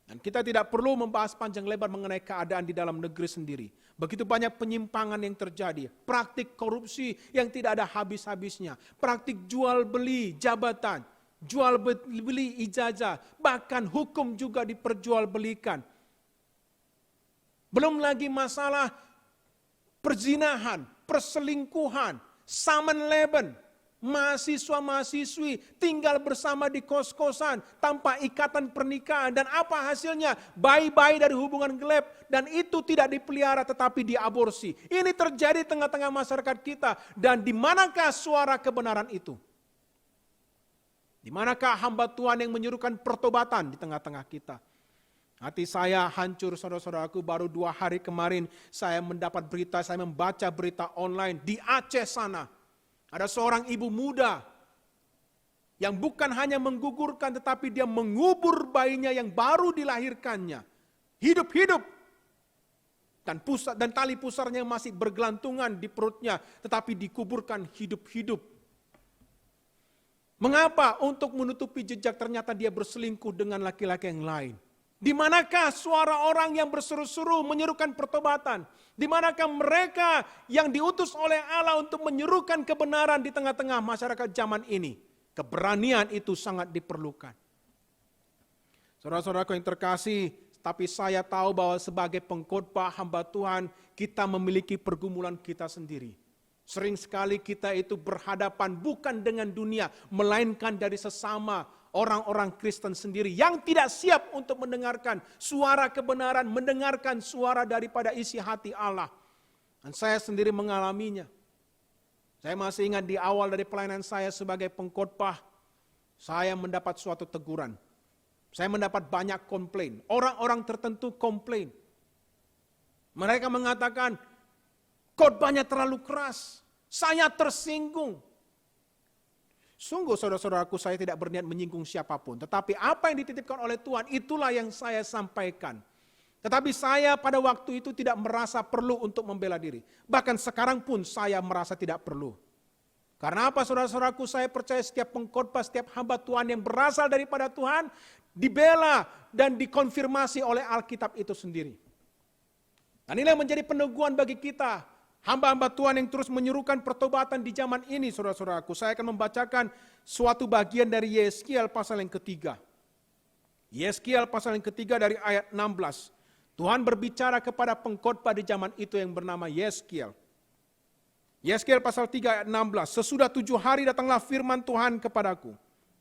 Dan kita tidak perlu membahas panjang lebar mengenai keadaan di dalam negeri sendiri. Begitu banyak penyimpangan yang terjadi. Praktik korupsi yang tidak ada habis-habisnya. Praktik jual beli jabatan. Jual beli ijazah. Bahkan hukum juga diperjualbelikan. Belum lagi masalah perzinahan, perselingkuhan, Samenleben. Mahasiswa-mahasiswi tinggal bersama di kos-kosan tanpa ikatan pernikahan. Dan apa hasilnya? Bayi-bayi dari hubungan gelap. Dan itu tidak dipelihara tetapi diaborsi. Ini terjadi tengah-tengah masyarakat kita. Dan di manakah suara kebenaran itu? Di manakah hamba Tuhan yang menyerukan pertobatan di tengah-tengah kita? Hati saya hancur saudara-saudaraku. Baru 2 hari kemarin saya mendapat berita, saya membaca berita online di Aceh sana. Ada seorang ibu muda yang bukan hanya menggugurkan tetapi dia mengubur bayinya yang baru dilahirkannya. Hidup-hidup. Dan tali pusarnya masih bergelantungan di perutnya tetapi dikuburkan hidup-hidup. Mengapa? Untuk menutupi jejak ternyata dia berselingkuh dengan laki-laki yang lain. Di manakah suara orang yang berseru-seru menyerukan pertobatan? Di manakah mereka yang diutus oleh Allah untuk menyerukan kebenaran di tengah-tengah masyarakat zaman ini? Keberanian itu sangat diperlukan. Saudara-saudaraku yang terkasih, tapi saya tahu bahwa sebagai pengkhotbah hamba Tuhan, kita memiliki pergumulan kita sendiri. Sering sekali kita itu berhadapan bukan dengan dunia, melainkan dari sesama orang-orang Kristen sendiri yang tidak siap untuk mendengarkan suara kebenaran, mendengarkan suara daripada isi hati Allah. Dan saya sendiri mengalaminya. Saya masih ingat di awal dari pelayanan saya sebagai pengkhotbah, saya mendapat suatu teguran. Saya mendapat banyak komplain. Orang-orang tertentu komplain. Mereka mengatakan, khotbahnya terlalu keras. Saya tersinggung. Sungguh saudara-saudaraku, saya tidak berniat menyinggung siapapun. Tetapi apa yang dititipkan oleh Tuhan, itulah yang saya sampaikan. Tetapi saya pada waktu itu tidak merasa perlu untuk membela diri. Bahkan sekarang pun saya merasa tidak perlu. Karena apa saudara-saudaraku, saya percaya setiap pengkhotbah, setiap hamba Tuhan yang berasal daripada Tuhan, dibela dan dikonfirmasi oleh Alkitab itu sendiri. Dan inilah yang menjadi peneguhan bagi kita. Hamba-hamba Tuhan yang terus menyerukan pertobatan di zaman ini, saudara-saudaraku. Saya akan membacakan suatu bagian dari Yeskiel pasal yang ketiga. Yeskiel pasal yang ketiga dari ayat 16. Tuhan berbicara kepada pengkhotbah di zaman itu yang bernama Yeskiel. Yeskiel pasal 3 ayat 16. Sesudah 7 hari datanglah firman Tuhan kepadaku.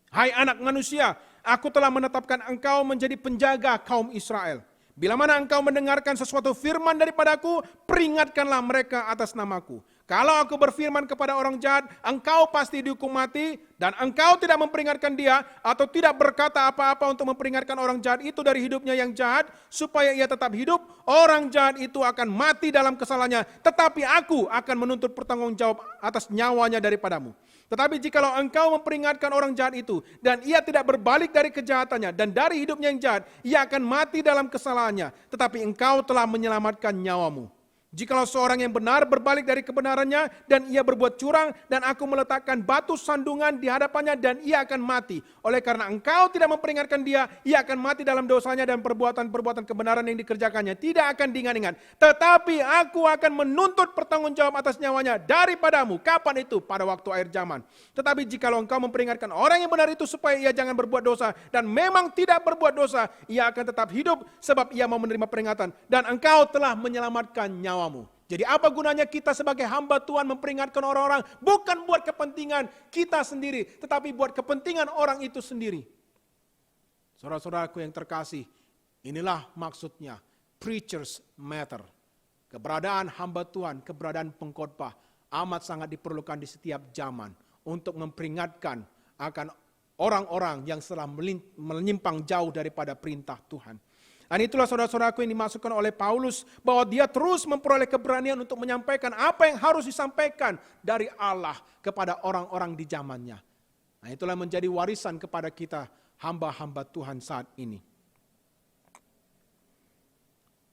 Hai anak manusia, aku telah menetapkan engkau menjadi penjaga kaum Israel. Bila mana engkau mendengarkan sesuatu firman daripadaku, peringatkanlah mereka atas namaku. Kalau aku berfirman kepada orang jahat, engkau pasti dihukum mati, dan engkau tidak memperingatkan dia, atau tidak berkata apa-apa untuk memperingatkan orang jahat itu dari hidupnya yang jahat, supaya ia tetap hidup, orang jahat itu akan mati dalam kesalahannya, tetapi aku akan menuntut pertanggungjawab atas nyawanya daripadamu. Tetapi jikalau engkau memperingatkan orang jahat itu, dan ia tidak berbalik dari kejahatannya, dan dari hidupnya yang jahat, ia akan mati dalam kesalahannya, tetapi engkau telah menyelamatkan nyawamu. Jikalau seorang yang benar berbalik dari kebenarannya dan ia berbuat curang dan aku meletakkan batu sandungan di hadapannya dan ia akan mati. Oleh karena engkau tidak memperingatkan dia, ia akan mati dalam dosanya dan perbuatan-perbuatan kebenaran yang dikerjakannya tidak akan diingat-ingat. Tetapi aku akan menuntut pertanggungjawab atas nyawanya daripadamu. Kapan itu? Pada waktu akhir zaman. Tetapi jikalau engkau memperingatkan orang yang benar itu supaya ia jangan berbuat dosa dan memang tidak berbuat dosa, ia akan tetap hidup sebab ia mau menerima peringatan dan engkau telah menyelamatkan nyawamu. Jadi apa gunanya kita sebagai hamba Tuhan memperingatkan orang-orang? Bukan buat kepentingan kita sendiri, tetapi buat kepentingan orang itu sendiri. Saudara-saudaraku yang terkasih, inilah maksudnya preachers matter. Keberadaan hamba Tuhan, keberadaan pengkhotbah amat sangat diperlukan di setiap zaman untuk memperingatkan akan orang-orang yang telah menyimpang jauh daripada perintah Tuhan. Dan itulah saudara-saudaraku yang dimaksudkan oleh Paulus bahwa dia terus memperoleh keberanian untuk menyampaikan apa yang harus disampaikan dari Allah kepada orang-orang di zamannya. Nah, itulah menjadi warisan kepada kita hamba-hamba Tuhan saat ini.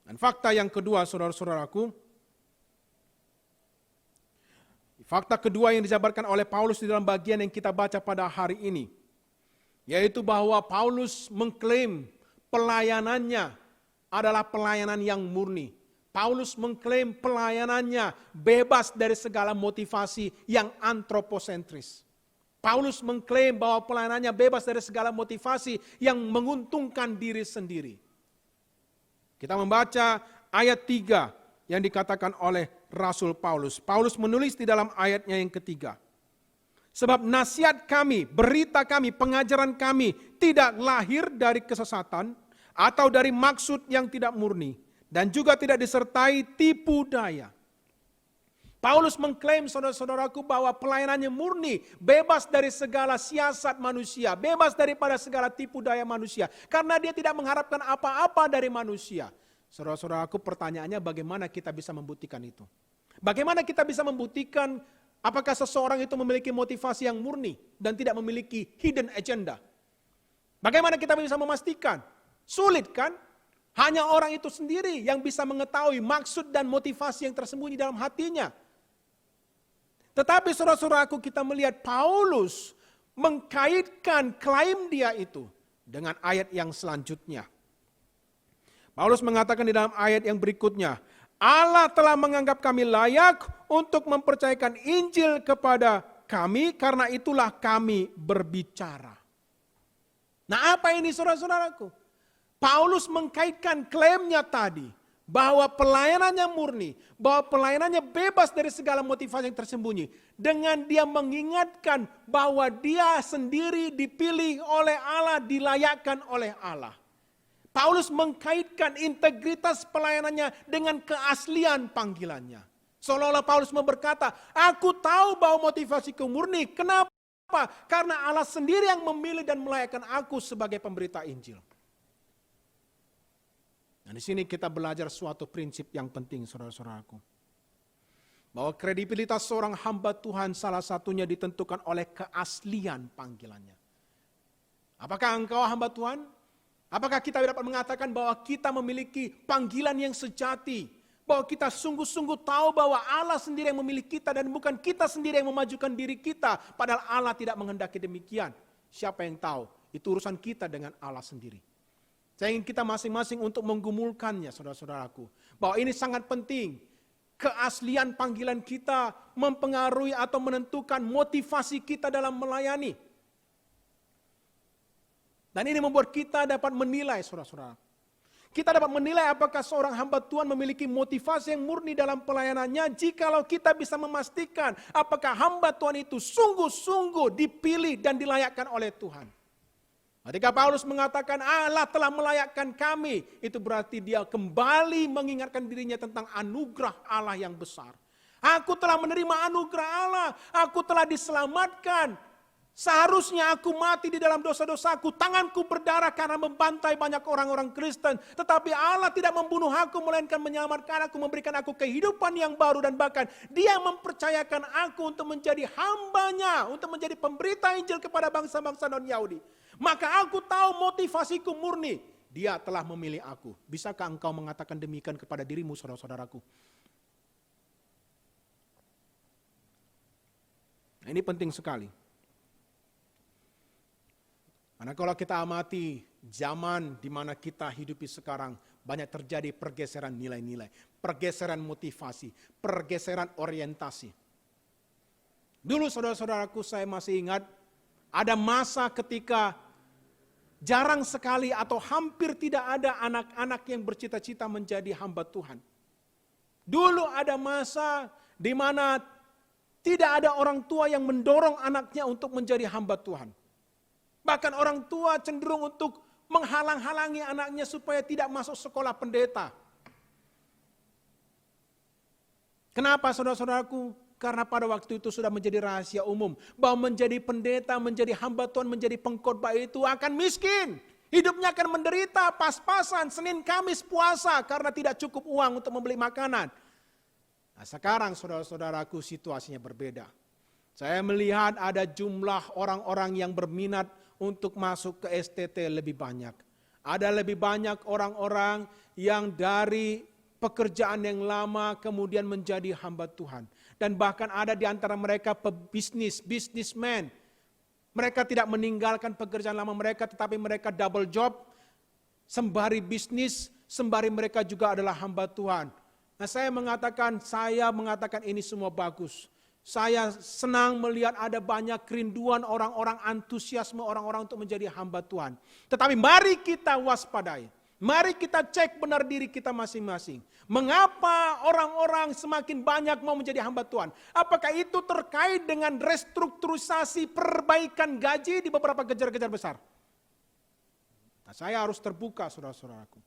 Dan fakta yang kedua saudara-saudaraku, fakta kedua yang dijabarkan oleh Paulus di dalam bagian yang kita baca pada hari ini, yaitu bahwa Paulus mengklaim pelayanannya adalah pelayanan yang murni. Paulus mengklaim pelayanannya bebas dari segala motivasi yang antroposentris. Paulus mengklaim bahwa pelayanannya bebas dari segala motivasi yang menguntungkan diri sendiri. Kita membaca ayat 3 yang dikatakan oleh Rasul Paulus. Paulus menulis di dalam ayatnya yang ketiga. Sebab nasihat kami, berita kami, pengajaran kami tidak lahir dari kesesatan atau dari maksud yang tidak murni dan juga tidak disertai tipu daya. Paulus mengklaim saudara-saudaraku bahwa pelayanannya murni, bebas dari segala siasat manusia, bebas daripada segala tipu daya manusia, karena dia tidak mengharapkan apa-apa dari manusia. Saudara-saudaraku, pertanyaannya bagaimana kita bisa membuktikan itu? Bagaimana kita bisa membuktikan apakah seseorang itu memiliki motivasi yang murni dan tidak memiliki hidden agenda? Bagaimana kita bisa memastikan? Sulit kan? Hanya orang itu sendiri yang bisa mengetahui maksud dan motivasi yang tersembunyi dalam hatinya. Tetapi saudara-saudaraku, kita melihat Paulus mengkaitkan klaim dia itu dengan ayat yang selanjutnya. Paulus mengatakan di dalam ayat yang berikutnya, Allah telah menganggap kami layak untuk mempercayakan Injil kepada kami, karena itulah kami berbicara. Nah, apa ini saudara-saudaraku? Paulus mengkaitkan klaimnya tadi, bahwa pelayanannya murni, bahwa pelayanannya bebas dari segala motivasi yang tersembunyi, dengan dia mengingatkan bahwa dia sendiri dipilih oleh Allah, dilayakkan oleh Allah. Paulus mengkaitkan integritas pelayanannya dengan keaslian panggilannya. Seolah-olah Paulus berkata, aku tahu bahwa motivasiku murni. Kenapa? Karena Allah sendiri yang memilih dan melayakkan aku sebagai pemberita Injil. Nah, di sini kita belajar suatu prinsip yang penting, saudara-saudaraku. Bahwa kredibilitas seorang hamba Tuhan salah satunya ditentukan oleh keaslian panggilannya. Apakah engkau hamba Tuhan? Apakah kita dapat mengatakan bahwa kita memiliki panggilan yang sejati? Bahwa kita sungguh-sungguh tahu bahwa Allah sendiri yang memilih kita dan bukan kita sendiri yang memajukan diri kita. Padahal Allah tidak menghendaki demikian. Siapa yang tahu? Itu urusan kita dengan Allah sendiri. Saya ingin kita masing-masing untuk menggumulkannya, saudara-saudaraku. Bahwa ini sangat penting. Keaslian panggilan kita mempengaruhi atau menentukan motivasi kita dalam melayani. Dan ini membuat kita dapat menilai, saudara-saudara. Kita dapat menilai apakah seorang hamba Tuhan memiliki motivasi yang murni dalam pelayanannya jikalau kita bisa memastikan apakah hamba Tuhan itu sungguh-sungguh dipilih dan dilayakkan oleh Tuhan. Ketika Paulus mengatakan Allah telah melayakkan kami, itu berarti dia kembali mengingatkan dirinya tentang anugerah Allah yang besar. Aku telah menerima anugerah Allah, aku telah diselamatkan. Seharusnya aku mati di dalam dosa-dosaku, tanganku berdarah karena membantai banyak orang-orang Kristen. Tetapi Allah tidak membunuh aku, melainkan menyelamatkan aku, memberikan aku kehidupan yang baru. Dan bahkan dia mempercayakan aku untuk menjadi hambanya, untuk menjadi pemberita Injil kepada bangsa-bangsa non-Yahudi. Maka aku tahu motivasiku murni. Dia telah memilih aku. Bisakah engkau mengatakan demikian kepada dirimu, saudara-saudaraku? Nah, ini penting sekali. Karena kalau kita amati zaman di mana kita hidupi sekarang, banyak terjadi pergeseran nilai-nilai, pergeseran motivasi, pergeseran orientasi. Dulu saudara-saudaraku saya masih ingat, ada masa ketika jarang sekali atau hampir tidak ada anak-anak yang bercita-cita menjadi hamba Tuhan. Dulu ada masa di mana tidak ada orang tua yang mendorong anaknya untuk menjadi hamba Tuhan. Bahkan orang tua cenderung untuk menghalang-halangi anaknya supaya tidak masuk sekolah pendeta. Kenapa saudara-saudaraku? Karena pada waktu itu sudah menjadi rahasia umum. Bahwa menjadi pendeta, menjadi hamba Tuhan, menjadi pengkhotbah itu akan miskin. Hidupnya akan menderita, pas-pasan, Senin Kamis puasa karena tidak cukup uang untuk membeli makanan. Nah, sekarang saudara-saudaraku situasinya berbeda. Saya melihat ada jumlah orang-orang yang berminat untuk masuk ke STT lebih banyak. Ada lebih banyak orang-orang yang dari pekerjaan yang lama kemudian menjadi hamba Tuhan. Dan bahkan ada di antara mereka businessman. Mereka tidak meninggalkan pekerjaan lama mereka, tetapi mereka double job, sembari bisnis, sembari mereka juga adalah hamba Tuhan. Nah, saya mengatakan ini semua bagus. Saya senang melihat ada banyak kerinduan orang-orang, antusiasme orang-orang untuk menjadi hamba Tuhan. Tetapi mari kita waspadai. Mari kita cek benar diri kita masing-masing. Mengapa orang-orang semakin banyak mau menjadi hamba Tuhan? Apakah itu terkait dengan restrukturisasi perbaikan gaji di beberapa gejar-gejar besar? Nah, saya harus terbuka, saudara-saudaraku.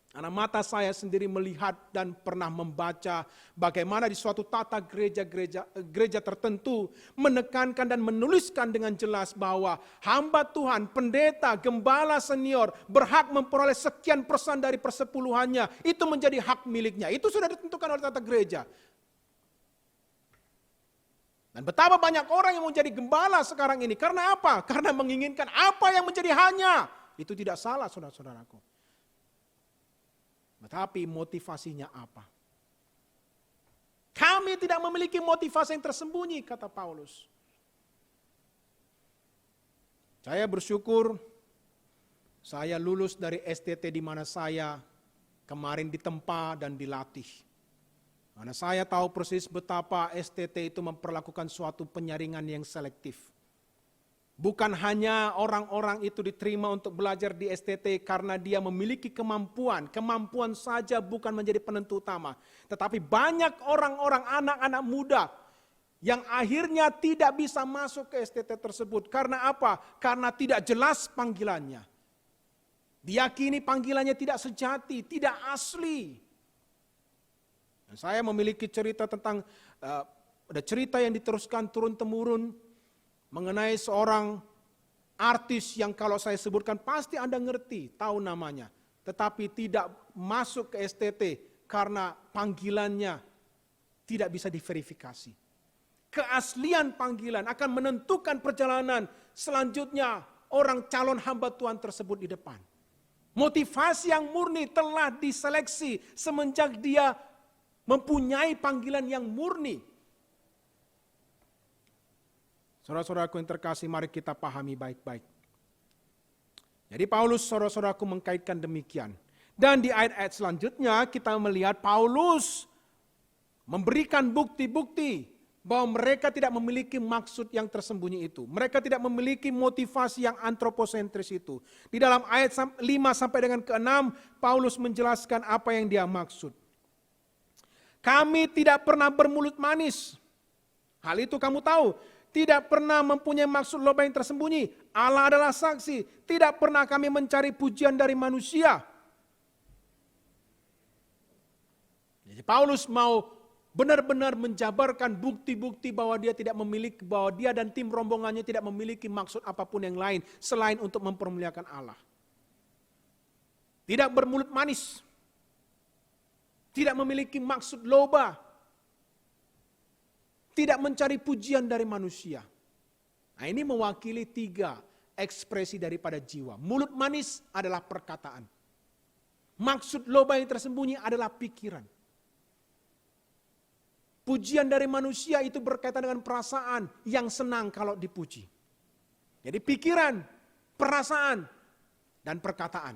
Karena mata saya sendiri melihat dan pernah membaca bagaimana di suatu tata gereja tertentu menekankan dan menuliskan dengan jelas bahwa hamba Tuhan, pendeta, gembala senior berhak memperoleh sekian persen dari persepuluhannya. Itu menjadi hak miliknya. Itu sudah ditentukan oleh tata gereja. Dan betapa banyak orang yang menjadi gembala sekarang ini. Karena apa? Karena menginginkan apa yang menjadi hanya. Itu tidak salah, saudara-saudaraku. Tetapi motivasinya apa? Kami tidak memiliki motivasi yang tersembunyi, kata Paulus. Saya bersyukur saya lulus dari STT di mana saya kemarin ditempa dan dilatih. Karena saya tahu persis betapa STT itu memperlakukan suatu penyaringan yang selektif. Bukan hanya orang-orang itu diterima untuk belajar di STT karena dia memiliki kemampuan. Kemampuan saja bukan menjadi penentu utama. Tetapi banyak orang-orang, anak-anak muda yang akhirnya tidak bisa masuk ke STT tersebut. Karena apa? Karena tidak jelas panggilannya. Diyakini panggilannya tidak sejati, tidak asli. Dan saya memiliki cerita tentang, ada cerita yang diteruskan turun-temurun, mengenai seorang artis yang kalau saya sebutkan pasti Anda ngerti, tahu namanya. Tetapi tidak masuk ke STT karena panggilannya tidak bisa diverifikasi. Keaslian panggilan akan menentukan perjalanan selanjutnya orang calon hamba Tuhan tersebut di depan. Motivasi yang murni telah diseleksi semenjak dia mempunyai panggilan yang murni. Saudara-saudaraku yang terkasih, mari kita pahami baik-baik. Jadi Paulus, saudara-saudaraku, mengkaitkan demikian. Dan di ayat-ayat selanjutnya kita melihat Paulus memberikan bukti-bukti bahwa mereka tidak memiliki maksud yang tersembunyi itu. Mereka tidak memiliki motivasi yang antroposentris itu. Di dalam ayat 5 sampai dengan ke-6, Paulus menjelaskan apa yang dia maksud. Kami tidak pernah bermulut manis. Hal itu kamu tahu. Tidak pernah mempunyai maksud loba yang tersembunyi. Allah adalah saksi. Tidak pernah kami mencari pujian dari manusia. Jadi Paulus mau benar-benar menjabarkan bukti-bukti bahwa dia tidak memiliki, bahwa dia dan tim rombongannya tidak memiliki maksud apapun yang lain selain untuk mempermuliakan Allah. Tidak bermulut manis. Tidak memiliki maksud loba. Tidak mencari pujian dari manusia. Nah, ini mewakili 3 ekspresi daripada jiwa. Mulut manis adalah perkataan. Maksud loba yang tersembunyi adalah pikiran. Pujian dari manusia itu berkaitan dengan perasaan yang senang kalau dipuji. Jadi pikiran, perasaan, dan perkataan.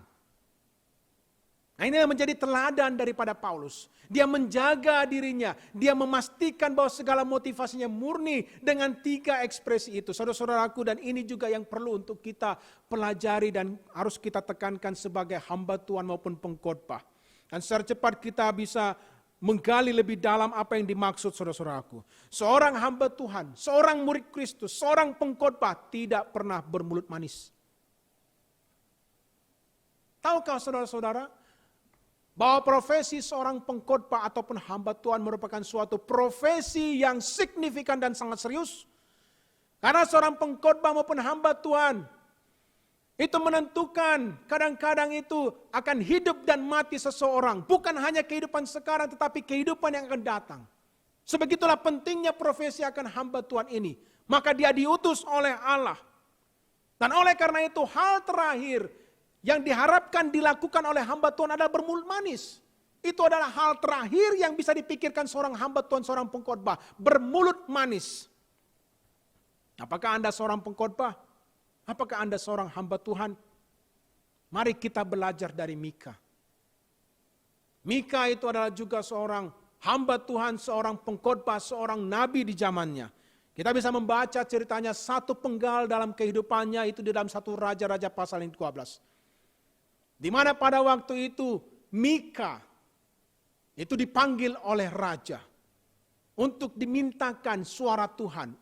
Nah, ini menjadi teladan daripada Paulus. Dia menjaga dirinya, dia memastikan bahwa segala motivasinya murni dengan 3 ekspresi itu. Saudara-saudaraku, dan ini juga yang perlu untuk kita pelajari dan harus kita tekankan sebagai hamba Tuhan maupun pengkhotbah. Dan secara cepat kita bisa menggali lebih dalam apa yang dimaksud, saudara-saudaraku. Seorang hamba Tuhan, seorang murid Kristus, seorang pengkhotbah tidak pernah bermulut manis. Tahukah saudara-saudara bahwa profesi seorang pengkhotbah ataupun hamba Tuhan merupakan suatu profesi yang signifikan dan sangat serius? Karena seorang pengkhotbah maupun hamba Tuhan itu menentukan kadang-kadang itu akan hidup dan mati seseorang. Bukan hanya kehidupan sekarang tetapi kehidupan yang akan datang. Sebegitulah pentingnya profesi akan hamba Tuhan ini. Maka dia diutus oleh Allah. Dan oleh karena itu hal terakhir yang diharapkan dilakukan oleh hamba Tuhan adalah bermulut manis. Itu adalah hal terakhir yang bisa dipikirkan seorang hamba Tuhan, seorang pengkhotbah. Bermulut manis. Apakah Anda seorang pengkhotbah? Apakah Anda seorang hamba Tuhan? Mari kita belajar dari Mika. Mika itu adalah juga seorang hamba Tuhan, seorang pengkhotbah, seorang nabi di zamannya. Kita bisa membaca ceritanya satu penggal dalam kehidupannya itu di dalam 1 Raja-Raja pasal yang 12. Di mana pada waktu itu Mika itu dipanggil oleh raja untuk dimintakan suara Tuhan.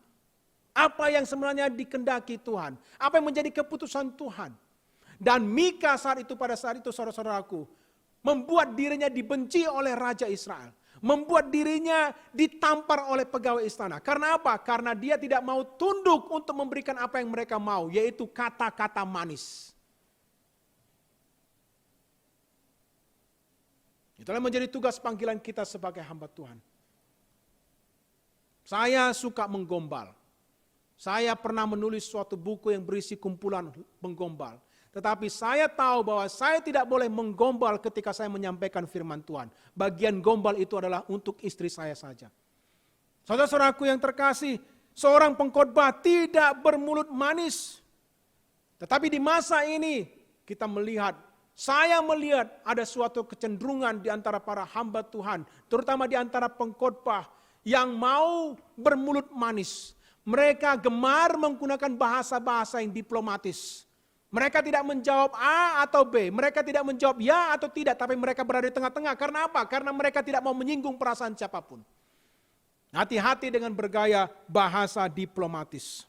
Apa yang sebenarnya dikehendaki Tuhan. Apa yang menjadi keputusan Tuhan. Dan Mika pada saat itu saudara-saudaraku, membuat dirinya dibenci oleh Raja Israel. Membuat dirinya ditampar oleh pegawai istana. Karena apa? Karena dia tidak mau tunduk untuk memberikan apa yang mereka mau. Yaitu kata-kata manis. Itulah menjadi tugas panggilan kita sebagai hamba Tuhan. Saya suka menggombal. Saya pernah menulis suatu buku yang berisi kumpulan penggombal. Tetapi saya tahu bahwa saya tidak boleh menggombal ketika saya menyampaikan firman Tuhan. Bagian gombal itu adalah untuk istri saya saja. Saudara-saudaraku yang terkasih, seorang pengkhotbah tidak bermulut manis. Tetapi di masa ini saya melihat ada suatu kecenderungan di antara para hamba Tuhan. Terutama di antara pengkhotbah yang mau bermulut manis. Mereka gemar menggunakan bahasa-bahasa yang diplomatis. Mereka tidak menjawab A atau B. Mereka tidak menjawab ya atau tidak. Tapi mereka berada di tengah-tengah. Karena apa? Karena mereka tidak mau menyinggung perasaan siapapun. Hati-hati dengan bergaya bahasa diplomatis.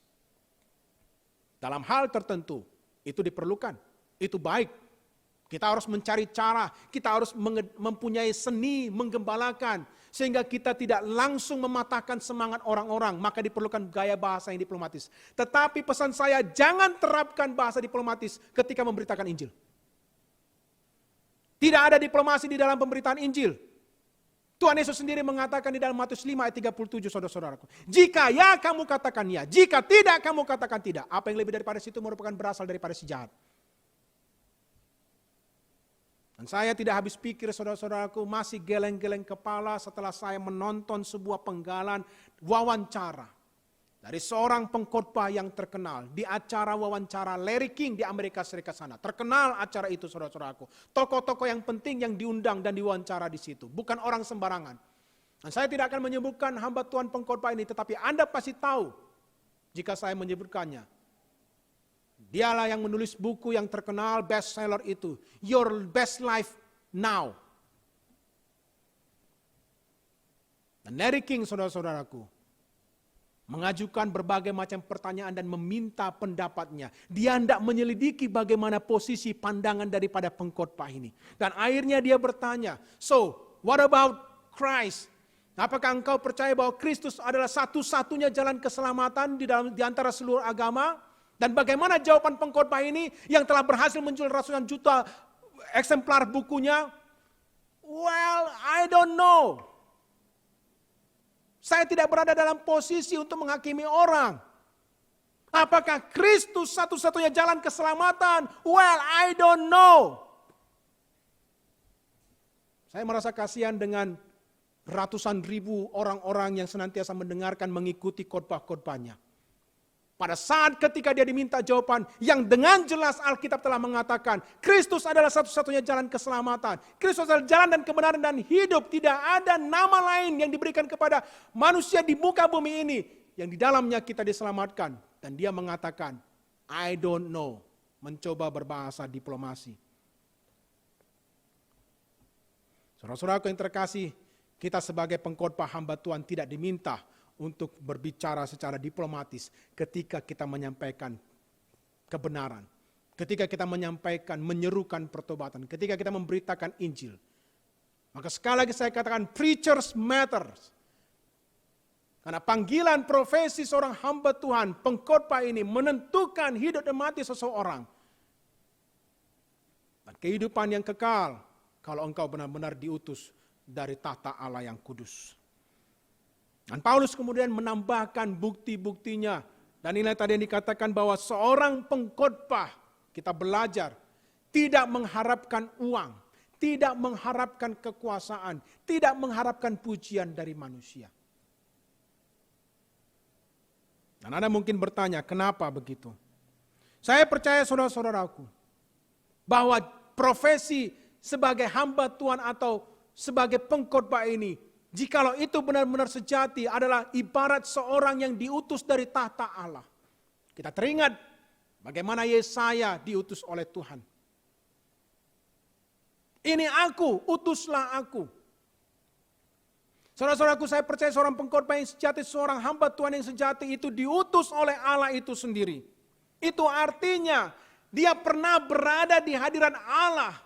Dalam hal tertentu, itu diperlukan. Itu baik. Kita harus mencari cara. Kita harus mempunyai seni menggembalakan. Sehingga kita tidak langsung mematahkan semangat orang-orang. Maka diperlukan gaya bahasa yang diplomatis. Tetapi pesan saya, jangan terapkan bahasa diplomatis ketika memberitakan Injil. Tidak ada diplomasi di dalam pemberitaan Injil. Tuhan Yesus sendiri mengatakan di dalam Matius 5 ayat 37, saudara-saudaraku. Jika ya kamu katakan ya, jika tidak kamu katakan tidak. Apa yang lebih daripada situ merupakan berasal daripada si jahat. Dan saya tidak habis pikir saudara-saudaraku, masih geleng-geleng kepala setelah saya menonton sebuah penggalan wawancara dari seorang pengkhotbah yang terkenal di acara wawancara Larry King di Amerika Serikat sana. Terkenal acara itu saudara-saudaraku. Tokoh-tokoh yang penting yang diundang dan diwawancara di situ. Bukan orang sembarangan. Dan saya tidak akan menyebutkan hamba Tuhan pengkhotbah ini, tetapi Anda pasti tahu jika saya menyebutkannya. Dialah yang menulis buku yang terkenal bestseller itu, Your Best Life Now. Dan Larry King saudara-saudaraku mengajukan berbagai macam pertanyaan dan meminta pendapatnya. Dia hendak menyelidiki bagaimana posisi pandangan daripada pengkhotbah ini. Dan akhirnya dia bertanya, so what about Christ? Apakah engkau percaya bahwa Kristus adalah satu-satunya jalan keselamatan di antara seluruh agama? Dan bagaimana jawaban pengkhotbah ini yang telah berhasil menjual ratusan juta eksemplar bukunya? Well, I don't know. Saya tidak berada dalam posisi untuk menghakimi orang. Apakah Kristus satu-satunya jalan keselamatan? Well, I don't know. Saya merasa kasihan dengan ratusan ribu orang-orang yang senantiasa mendengarkan, mengikuti khotbah-khotbahnya. Pada saat ketika dia diminta jawaban yang dengan jelas Alkitab telah mengatakan Kristus adalah satu-satunya jalan keselamatan. Kristus adalah jalan dan kebenaran dan hidup. Tidak ada nama lain yang diberikan kepada manusia di muka bumi ini yang di dalamnya kita diselamatkan. Dan dia mengatakan, I don't know. Mencoba berbahasa diplomasi. Saudara-saudaraku yang terkasih, kita sebagai pengkhotbah hamba Tuhan tidak diminta untuk berbicara secara diplomatis ketika kita menyampaikan kebenaran. Ketika kita menyampaikan, menyerukan pertobatan. Ketika kita memberitakan Injil. Maka sekali lagi saya katakan, preachers matters. Karena panggilan profesi seorang hamba Tuhan, pengkhotbah ini menentukan hidup dan mati seseorang. Dan kehidupan yang kekal kalau engkau benar-benar diutus dari tahta Allah yang kudus. Dan Paulus kemudian menambahkan bukti-buktinya. Dan inilah tadi yang dikatakan bahwa seorang pengkhotbah, kita belajar, tidak mengharapkan uang, tidak mengharapkan kekuasaan, tidak mengharapkan pujian dari manusia. Dan Anda mungkin bertanya, kenapa begitu? Saya percaya saudara-saudaraku, bahwa profesi sebagai hamba Tuhan atau sebagai pengkhotbah ini, jikalau itu benar-benar sejati adalah ibarat seorang yang diutus dari tahta Allah. Kita teringat bagaimana Yesaya diutus oleh Tuhan. Ini aku, utuslah aku. Saudara-saudaraku, saya percaya seorang pengkhotbah yang sejati, seorang hamba Tuhan yang sejati itu diutus oleh Allah itu sendiri. Itu artinya dia pernah berada di hadiran Allah.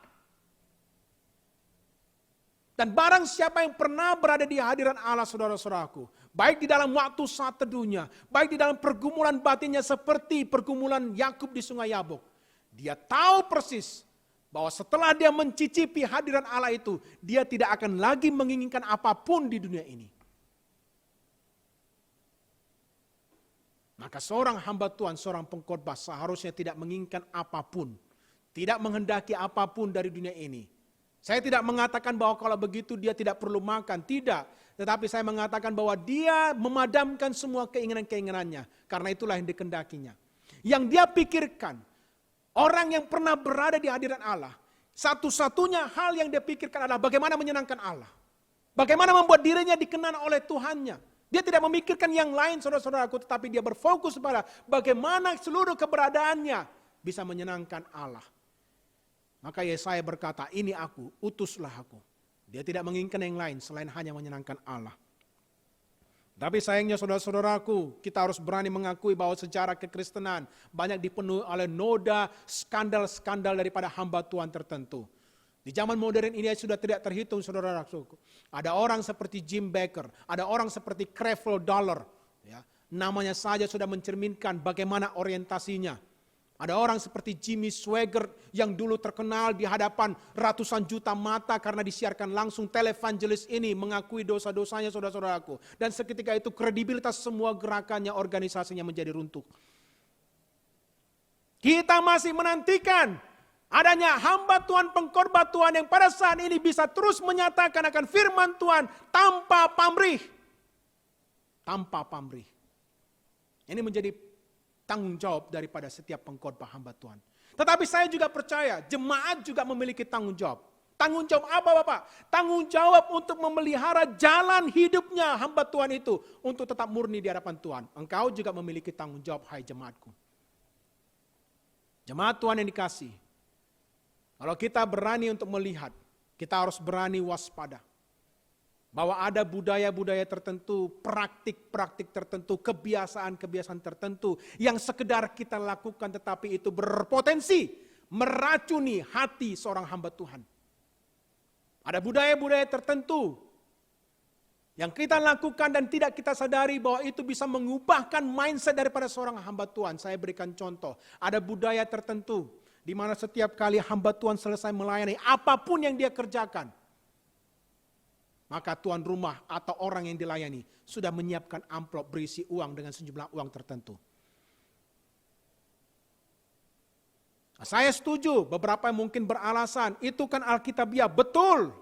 Dan barang siapa yang pernah berada di hadiran Allah saudara-saudaraku, baik di dalam waktu saat teduhnya, baik di dalam pergumulan batinnya seperti pergumulan Yakub di Sungai Yabok, dia tahu persis bahwa setelah dia mencicipi hadiran Allah itu, dia tidak akan lagi menginginkan apapun di dunia ini. Maka seorang hamba Tuhan, seorang pengkhotbah seharusnya tidak menginginkan apapun, tidak menghendaki apapun dari dunia ini. Saya tidak mengatakan bahwa kalau begitu dia tidak perlu makan, tidak. Tetapi saya mengatakan bahwa dia memadamkan semua keinginan-keinginannya. Karena itulah yang dikehendakinya. Yang dia pikirkan, orang yang pernah berada di hadiran Allah, satu-satunya hal yang dia pikirkan adalah bagaimana menyenangkan Allah. Bagaimana membuat dirinya dikenal oleh Tuhannya. Dia tidak memikirkan yang lain saudara-saudaraku, tetapi dia berfokus pada bagaimana seluruh keberadaannya bisa menyenangkan Allah. Maka Yesaya berkata, ini aku, utuslah aku. Dia tidak menginginkan yang lain selain hanya menyenangkan Allah. Tapi sayangnya saudara-saudaraku, kita harus berani mengakui bahwa sejarah kekristenan banyak dipenuhi oleh noda skandal-skandal daripada hamba Tuhan tertentu. Di zaman modern ini sudah tidak terhitung saudara-saudaraku. Ada orang seperti Jim Bakker, ada orang seperti Creflo Dollar. Ya, namanya saja sudah mencerminkan bagaimana orientasinya. Ada orang seperti Jimmy Swaggart yang dulu terkenal di hadapan ratusan juta mata karena disiarkan langsung. Televangelis ini mengakui dosa-dosanya, saudara-saudaraku. Dan seketika itu kredibilitas semua gerakannya, organisasinya menjadi runtuh. Kita masih menantikan adanya hamba Tuhan, pengkhotbah Tuhan yang pada saat ini bisa terus menyatakan akan firman Tuhan tanpa pamrih. Tanpa pamrih. Ini menjadi tanggung jawab daripada setiap pengkhotbah hamba Tuhan. Tetapi saya juga percaya jemaat juga memiliki tanggung jawab. Tanggung jawab apa Bapak? Tanggung jawab untuk memelihara jalan hidupnya hamba Tuhan itu untuk tetap murni di hadapan Tuhan. Engkau juga memiliki tanggung jawab, hai jemaatku. Jemaat Tuhan yang dikasihi. Kalau kita berani untuk melihat, kita harus berani waspada. Bahwa ada budaya-budaya tertentu, praktik-praktik tertentu, kebiasaan-kebiasaan tertentu yang sekedar kita lakukan tetapi itu berpotensi meracuni hati seorang hamba Tuhan. Ada budaya-budaya tertentu yang kita lakukan dan tidak kita sadari bahwa itu bisa mengubahkan mindset daripada seorang hamba Tuhan. Saya berikan contoh, ada budaya tertentu di mana setiap kali hamba Tuhan selesai melayani apapun yang dia kerjakan, maka tuan rumah atau orang yang dilayani sudah menyiapkan amplop berisi uang dengan sejumlah uang tertentu. Nah, saya setuju, beberapa yang mungkin beralasan, itu kan Alkitabiah, betul.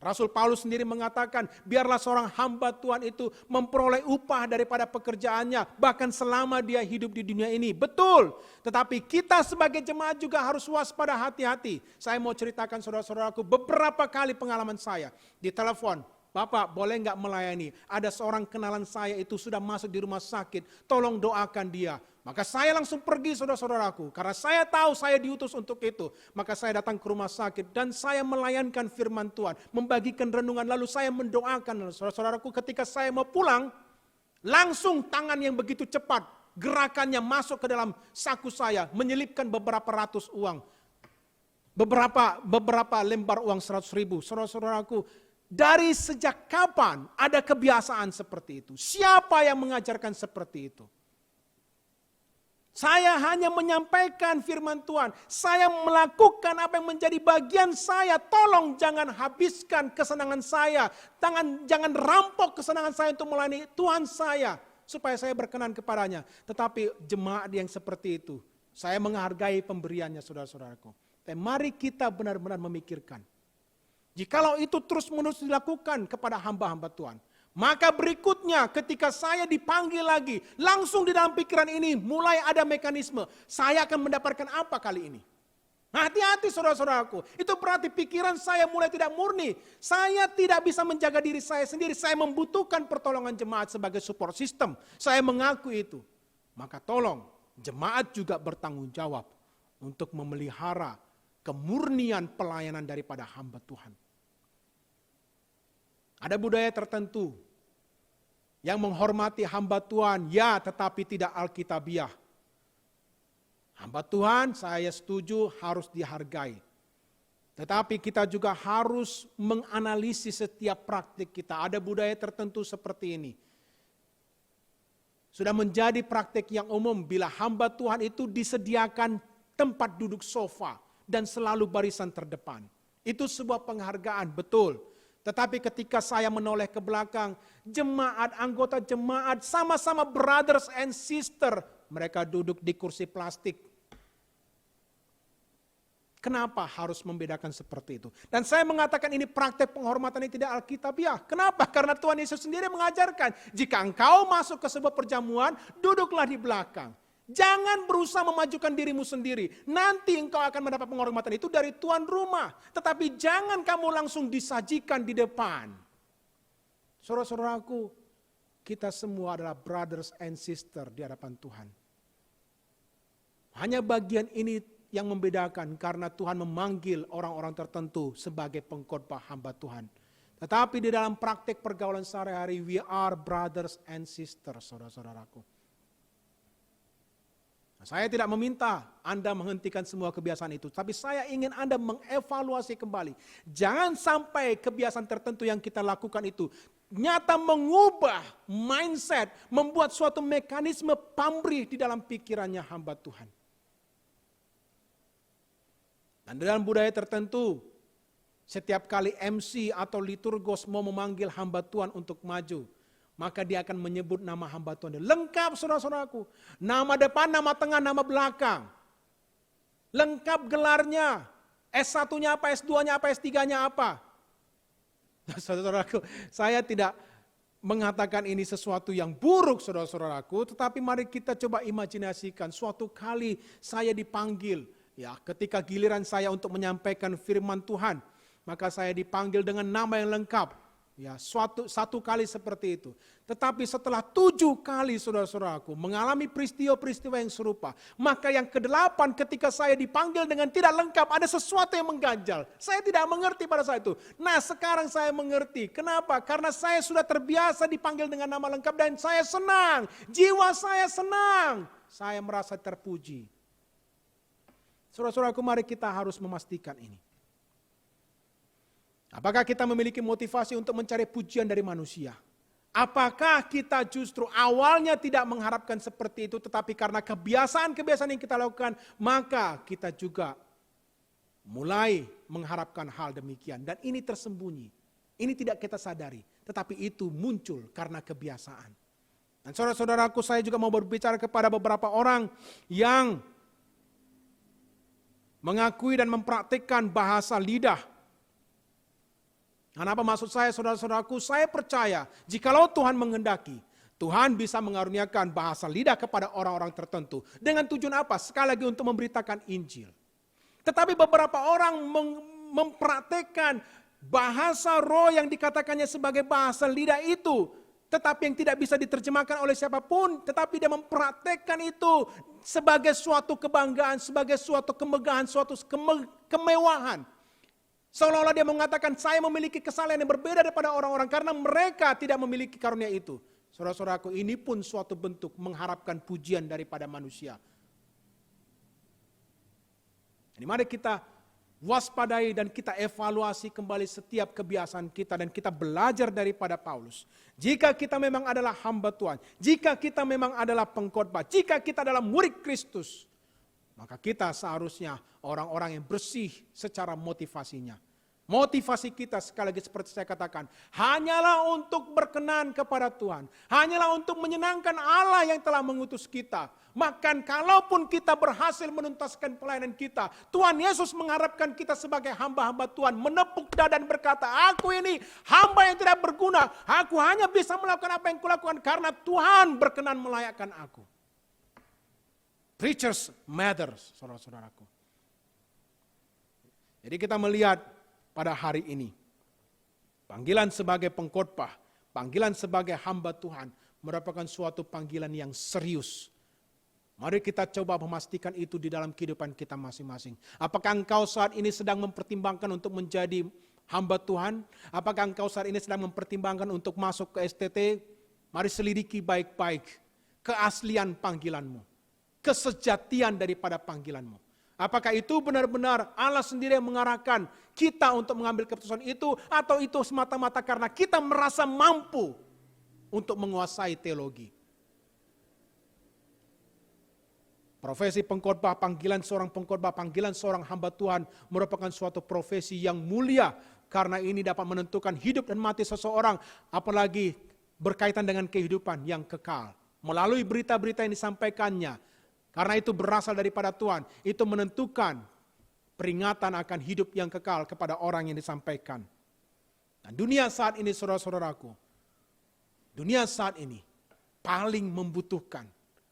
Rasul Paulus sendiri mengatakan, biarlah seorang hamba Tuhan itu memperoleh upah daripada pekerjaannya, bahkan selama dia hidup di dunia ini. Betul, tetapi kita sebagai jemaat juga harus waspada, hati-hati. Saya mau ceritakan saudara-saudaraku, beberapa kali pengalaman saya di telepon, Bapak boleh nggak melayani? Ada seorang kenalan saya itu sudah masuk di rumah sakit, tolong doakan dia. Maka saya langsung pergi saudara-saudaraku, karena saya tahu saya diutus untuk itu. Maka saya datang ke rumah sakit dan saya melayankan firman Tuhan, membagikan renungan, lalu saya mendoakan. Saudara-saudaraku, ketika saya mau pulang, langsung tangan yang begitu cepat, gerakannya masuk ke dalam saku saya, menyelipkan beberapa ratus uang. Beberapa lembar uang 100.000. Saudara-saudaraku, dari sejak kapan ada kebiasaan seperti itu? Siapa yang mengajarkan seperti itu? Saya hanya menyampaikan firman Tuhan. Saya melakukan apa yang menjadi bagian saya. Tolong jangan habiskan kesenangan saya. Jangan rampok kesenangan saya untuk melayani Tuhan saya. Supaya saya berkenan kepadanya. Tetapi jemaat yang seperti itu, saya menghargai pemberiannya saudara-saudaraku. Tapi mari kita benar-benar memikirkan. Jikalau itu terus-menerus dilakukan kepada hamba-hamba Tuhan, maka berikutnya ketika saya dipanggil lagi, langsung di dalam pikiran ini mulai ada mekanisme, saya akan mendapatkan apa kali ini? Hati-hati saudara-saudaraku, itu berarti pikiran saya mulai tidak murni. Saya tidak bisa menjaga diri saya sendiri, saya membutuhkan pertolongan jemaat sebagai support system. Saya mengaku itu. Maka tolong, jemaat juga bertanggung jawab untuk memelihara kemurnian pelayanan daripada hamba Tuhan. Ada budaya tertentu yang menghormati hamba Tuhan, ya tetapi tidak alkitabiah. Hamba Tuhan saya setuju harus dihargai. Tetapi kita juga harus menganalisis setiap praktik kita. Ada budaya tertentu seperti ini. Sudah menjadi praktik yang umum bila hamba Tuhan itu disediakan tempat duduk sofa dan selalu barisan terdepan. Itu sebuah penghargaan, betul. Tetapi ketika saya menoleh ke belakang, jemaat, anggota jemaat, sama-sama brothers and sister, mereka duduk di kursi plastik. Kenapa harus membedakan seperti itu? Dan saya mengatakan ini praktek penghormatan yang tidak alkitabiah. Kenapa? Karena Tuhan Yesus sendiri mengajarkan, jika engkau masuk ke sebuah perjamuan, duduklah di belakang. Jangan berusaha memajukan dirimu sendiri. Nanti engkau akan mendapat penghormatan itu dari tuan rumah. Tetapi jangan kamu langsung disajikan di depan. Saudara-saudaraku, kita semua adalah brothers and sister di hadapan Tuhan. Hanya bagian ini yang membedakan karena Tuhan memanggil orang-orang tertentu sebagai pengkhotbah hamba Tuhan. Tetapi di dalam praktek pergaulan sehari-hari, we are brothers and sisters, saudara-saudaraku. Saya tidak meminta Anda menghentikan semua kebiasaan itu, tapi saya ingin Anda mengevaluasi kembali. Jangan sampai kebiasaan tertentu yang kita lakukan itu nyata mengubah mindset, membuat suatu mekanisme pamrih di dalam pikirannya hamba Tuhan. Dan dalam budaya tertentu, setiap kali MC atau liturgos mau memanggil hamba Tuhan untuk maju, maka dia akan menyebut nama hamba Tuhan. Lengkap saudara-saudaraku. Nama depan, nama tengah, nama belakang. Lengkap gelarnya. S1-nya apa, S2-nya apa, S3-nya apa. Nah, saudara-saudaraku, saya tidak mengatakan ini sesuatu yang buruk saudara-saudaraku, tetapi mari kita coba imajinasikan suatu kali saya dipanggil, ya ketika giliran saya untuk menyampaikan firman Tuhan, maka saya dipanggil dengan nama yang lengkap. Ya, satu kali seperti itu. Tetapi setelah 7 kali saudara-saudaraku mengalami peristiwa-peristiwa yang serupa, maka yang ke-8 ketika saya dipanggil dengan tidak lengkap, ada sesuatu yang mengganjal. Saya tidak mengerti pada saat itu. Nah, sekarang saya mengerti. Kenapa? Karena saya sudah terbiasa dipanggil dengan nama lengkap dan saya senang. Jiwa saya senang. Saya merasa terpuji. Saudara-saudaraku, mari kita harus memastikan ini. Apakah kita memiliki motivasi untuk mencari pujian dari manusia? Apakah kita justru awalnya tidak mengharapkan seperti itu, tetapi karena kebiasaan-kebiasaan yang kita lakukan, maka kita juga mulai mengharapkan hal demikian. Dan ini tersembunyi, ini tidak kita sadari, tetapi itu muncul karena kebiasaan. Dan saudara-saudaraku, saya juga mau berbicara kepada beberapa orang yang mengakui dan mempraktikkan bahasa lidah. Apa maksud saya, saudara-saudaraku? Saya percaya jikalau Tuhan menghendaki, Tuhan bisa mengaruniakan bahasa lidah kepada orang-orang tertentu. Dengan tujuan apa? Sekali lagi untuk memberitakan Injil. Tetapi beberapa orang mempraktekkan bahasa roh yang dikatakannya sebagai bahasa lidah itu, tetapi yang tidak bisa diterjemahkan oleh siapapun, tetapi dia mempraktekkan itu sebagai suatu kebanggaan, sebagai suatu kemegahan, suatu kemewahan. Seolah-olah dia mengatakan, saya memiliki kesalahan yang berbeda daripada orang-orang karena mereka tidak memiliki karunia itu. Saudara-saudaraku, ini pun suatu bentuk mengharapkan pujian daripada manusia. Jadi mari kita waspadai dan kita evaluasi kembali setiap kebiasaan kita dan kita belajar daripada Paulus. Jika kita memang adalah hamba Tuhan, jika kita memang adalah pengkhotbah, jika kita adalah murid Kristus, maka kita seharusnya orang-orang yang bersih secara motivasinya. Motivasi kita sekali lagi seperti saya katakan, hanyalah untuk berkenan kepada Tuhan. Hanyalah untuk menyenangkan Allah yang telah mengutus kita. Maka kalaupun kita berhasil menuntaskan pelayanan kita, Tuhan Yesus mengharapkan kita sebagai hamba-hamba Tuhan menepuk dada dan berkata, aku ini hamba yang tidak berguna. Aku hanya bisa melakukan apa yang kulakukan karena Tuhan berkenan melayakkan aku. Preachers matters, saudara-saudaraku. Jadi kita melihat pada hari ini, panggilan sebagai pengkhotbah, panggilan sebagai hamba Tuhan, merupakan suatu panggilan yang serius. Mari kita coba memastikan itu di dalam kehidupan kita masing-masing. Apakah engkau saat ini sedang mempertimbangkan untuk menjadi hamba Tuhan? Apakah engkau saat ini sedang mempertimbangkan untuk masuk ke STT? Mari selidiki baik-baik keaslian panggilanmu. Kesejatian daripada panggilanmu. Apakah itu benar-benar Allah sendiri yang mengarahkan kita untuk mengambil keputusan itu, atau itu semata-mata karena kita merasa mampu untuk menguasai teologi. Profesi pengkhotbah, panggilan seorang pengkhotbah, panggilan seorang hamba Tuhan merupakan suatu profesi yang mulia karena ini dapat menentukan hidup dan mati seseorang, apalagi berkaitan dengan kehidupan yang kekal. Melalui berita-berita yang disampaikannya, karena itu berasal daripada Tuhan, itu menentukan peringatan akan hidup yang kekal kepada orang yang disampaikan. Nah, dunia saat ini, saudara-saudaraku, dunia saat ini paling membutuhkan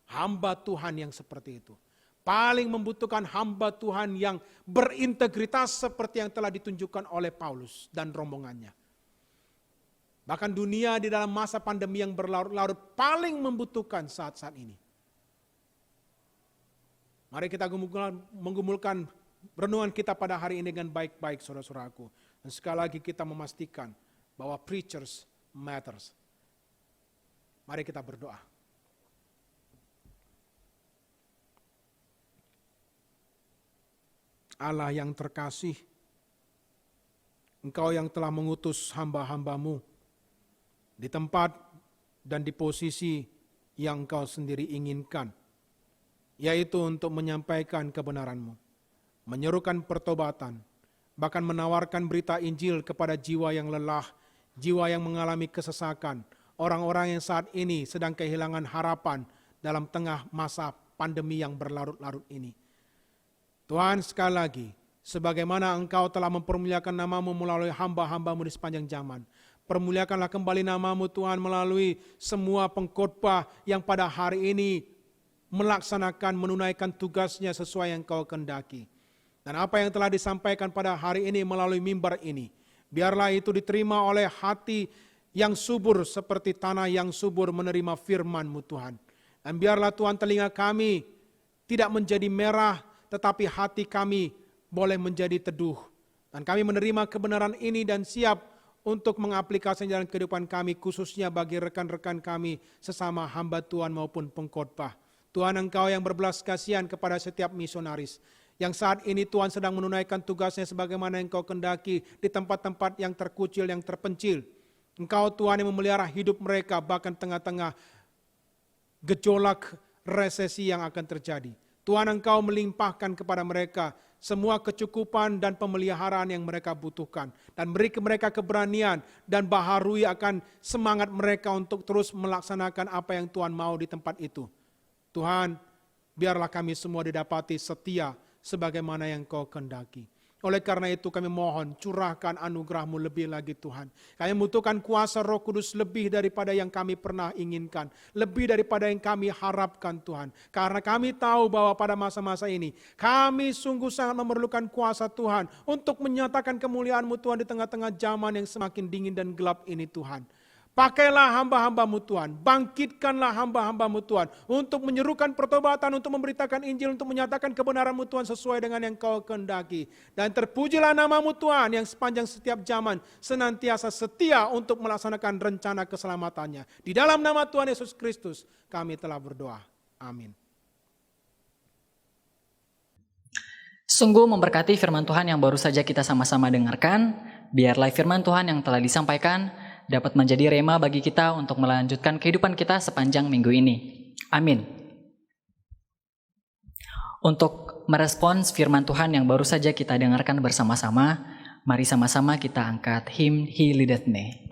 hamba Tuhan yang seperti itu. Paling membutuhkan hamba Tuhan yang berintegritas seperti yang telah ditunjukkan oleh Paulus dan rombongannya. Bahkan dunia di dalam masa pandemi yang berlarut-larut paling membutuhkan saat-saat ini. Mari kita menggumulkan renungan kita pada hari ini dengan baik-baik, saudara-saudaraku. Dan sekali lagi kita memastikan bahwa preachers matters. Mari kita berdoa. Allah yang terkasih, Engkau yang telah mengutus hamba-hambamu di tempat dan di posisi yang Engkau sendiri inginkan, yaitu untuk menyampaikan kebenaran-Mu. menyerukan pertobatan, bahkan menawarkan berita Injil kepada jiwa yang lelah, jiwa yang mengalami kesesakan, orang-orang yang saat ini sedang kehilangan harapan dalam tengah masa pandemi yang berlarut-larut ini. Tuhan, sekali lagi, sebagaimana Engkau telah mempermuliakan nama-Mu melalui hamba-hamba-Mu di sepanjang zaman, permuliakanlah kembali nama-Mu Tuhan melalui semua pengkhotbah yang pada hari ini melaksanakan, menunaikan tugasnya sesuai yang Kau kehendaki. Dan apa yang telah disampaikan pada hari ini melalui mimbar ini, biarlah itu diterima oleh hati yang subur seperti tanah yang subur menerima firman-Mu Tuhan. Dan biarlah Tuhan telinga kami tidak menjadi merah, tetapi hati kami boleh menjadi teduh. Dan kami menerima kebenaran ini dan siap untuk mengaplikasikan dalam kehidupan kami, khususnya bagi rekan-rekan kami sesama hamba Tuhan maupun pengkhotbah. Tuhan, Engkau yang berbelas kasihan kepada setiap misionaris, yang saat ini Tuhan sedang menunaikan tugasnya sebagaimana yang Engkau kehendaki di tempat-tempat yang terkucil, yang terpencil. Engkau Tuhan yang memelihara hidup mereka bahkan tengah-tengah gejolak resesi yang akan terjadi. Tuhan, Engkau melimpahkan kepada mereka semua kecukupan dan pemeliharaan yang mereka butuhkan. Dan beri mereka keberanian dan baharui akan semangat mereka untuk terus melaksanakan apa yang Tuhan mau di tempat itu. Tuhan, biarlah kami semua didapati setia sebagaimana yang Kau kehendaki. Oleh karena itu kami mohon curahkan anugerah-Mu lebih lagi Tuhan. Kami membutuhkan kuasa Roh Kudus lebih daripada yang kami pernah inginkan. Lebih daripada yang kami harapkan Tuhan. Karena kami tahu bahwa pada masa-masa ini kami sungguh sangat memerlukan kuasa Tuhan untuk menyatakan kemuliaan-Mu Tuhan di tengah-tengah zaman yang semakin dingin dan gelap ini Tuhan. Pakailah hamba-hamba-Mu Tuhan, bangkitkanlah hamba-hamba-Mu Tuhan untuk menyerukan pertobatan, untuk memberitakan Injil, untuk menyatakan kebenaran-Mu Tuhan sesuai dengan yang Kau kehendaki. Dan terpujilah nama-Mu Tuhan yang sepanjang setiap zaman senantiasa setia untuk melaksanakan rencana keselamatannya. Di dalam nama Tuhan Yesus Kristus kami telah berdoa. Amin. Sungguh memberkati firman Tuhan yang baru saja kita sama-sama dengarkan. Biarlah firman Tuhan yang telah disampaikan dapat menjadi rema bagi kita untuk melanjutkan kehidupan kita sepanjang minggu ini. Amin. Untuk merespons firman Tuhan yang baru saja kita dengarkan bersama-sama, mari sama-sama kita angkat hymn He Leadeth Me.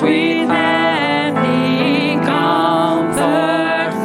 With heavenly comfort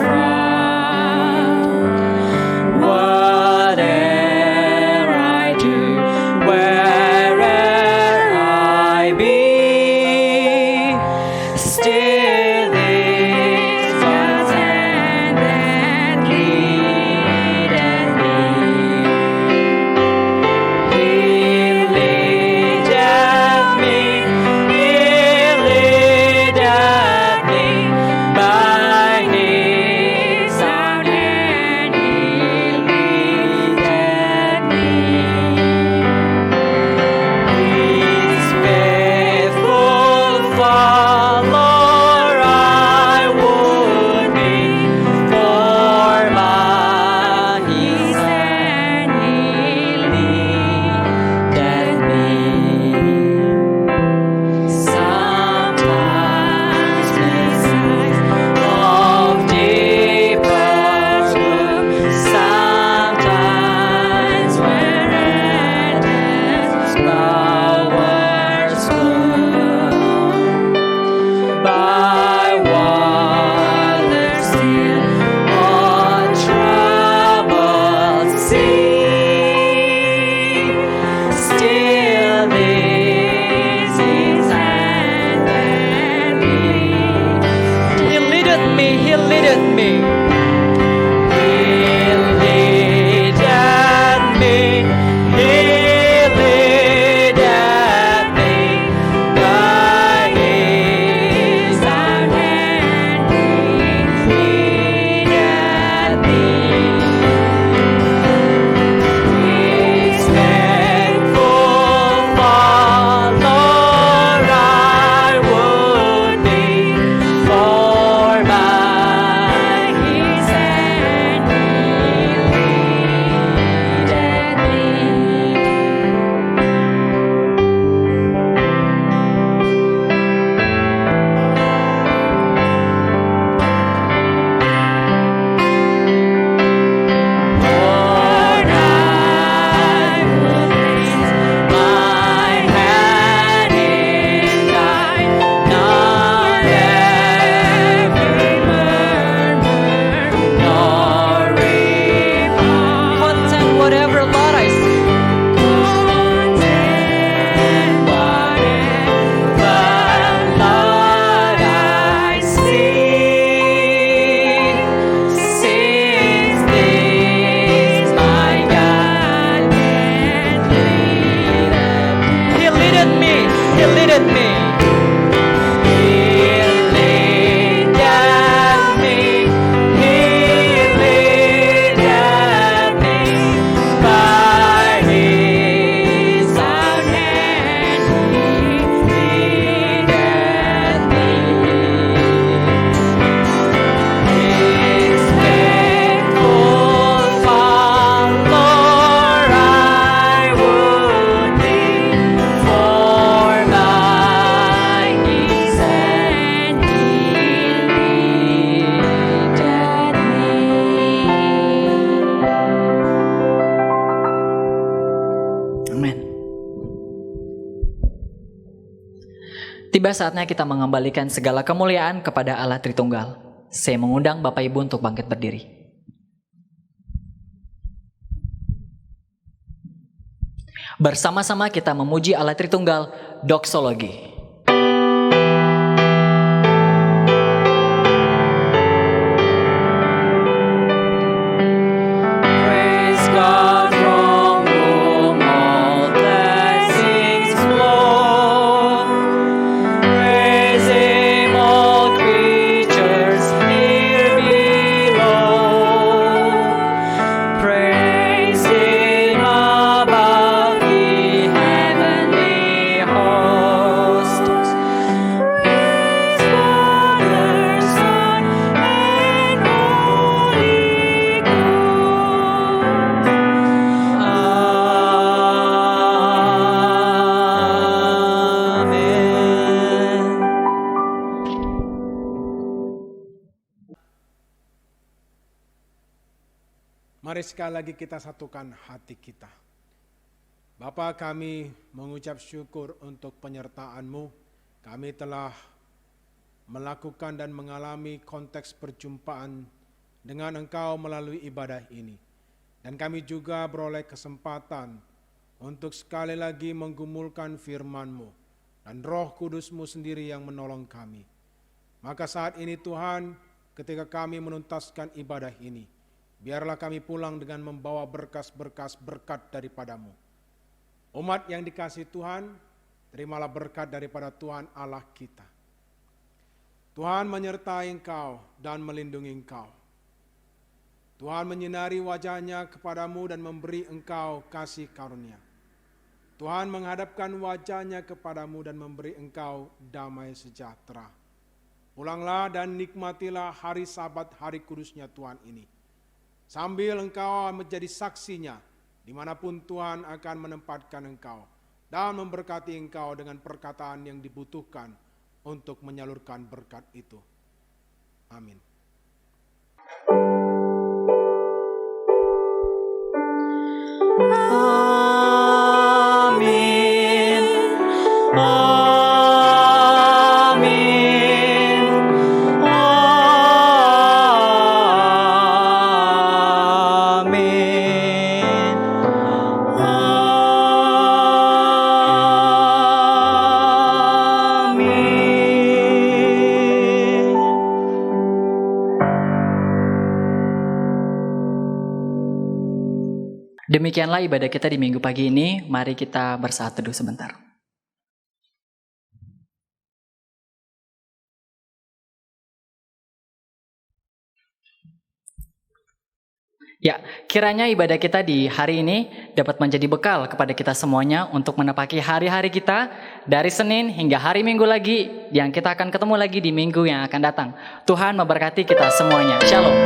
He leaded me. He leaded me. He leaded me by His own hand. He leaded me. His faithful follower I would be, for by His hand He leaded me. Amin. Tiba saatnya kita mengembalikan segala kemuliaan kepada Allah Tritunggal. Saya mengundang Bapak Ibu untuk bangkit berdiri. Bersama-sama kita memuji Allah Tritunggal, doksologi. Praise God from whom all blessings flow. Praise Him all creatures here below. Praise Him above the heavenly hosts. Praise Father, Son, and Holy Ghost. Amen. Mari sekali lagi kita satukan hati kita. Bapa, kami mengucap syukur untuk penyertaan-Mu. Kami telah melakukan dan mengalami konteks perjumpaan dengan Engkau melalui ibadah ini. Dan kami juga beroleh kesempatan untuk sekali lagi menggumulkan firman-Mu. Dan Roh Kudus-Mu sendiri yang menolong kami. Maka saat ini Tuhan, ketika kami menuntaskan ibadah ini, biarlah kami pulang dengan membawa berkas-berkas berkat daripada-Mu. Umat yang dikasihi Tuhan, terimalah berkat daripada Tuhan Allah kita. Tuhan menyertai engkau dan melindungi engkau. Tuhan menyinari wajahnya kepadamu dan memberi engkau kasih karunia. Tuhan menghadapkan wajahnya kepadamu dan memberi engkau damai sejahtera. Pulanglah dan nikmatilah hari Sabat, hari kudusnya Tuhan ini. Sambil engkau menjadi saksinya, dimanapun Tuhan akan menempatkan engkau, dan memberkati engkau dengan perkataan yang dibutuhkan untuk menyalurkan berkat itu. Amin. Amin. Amin. Amin. Demikianlah ibadah kita di minggu pagi ini. Mari kita bersaat teduh sebentar. Ya, kiranya ibadah kita di hari ini dapat menjadi bekal kepada kita semuanya untuk menepaki hari-hari kita dari Senin hingga hari Minggu lagi yang kita akan ketemu lagi di minggu yang akan datang. Tuhan memberkati kita semuanya. Shalom.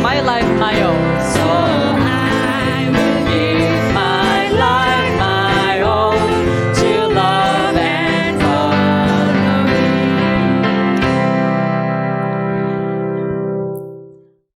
My life, my own. So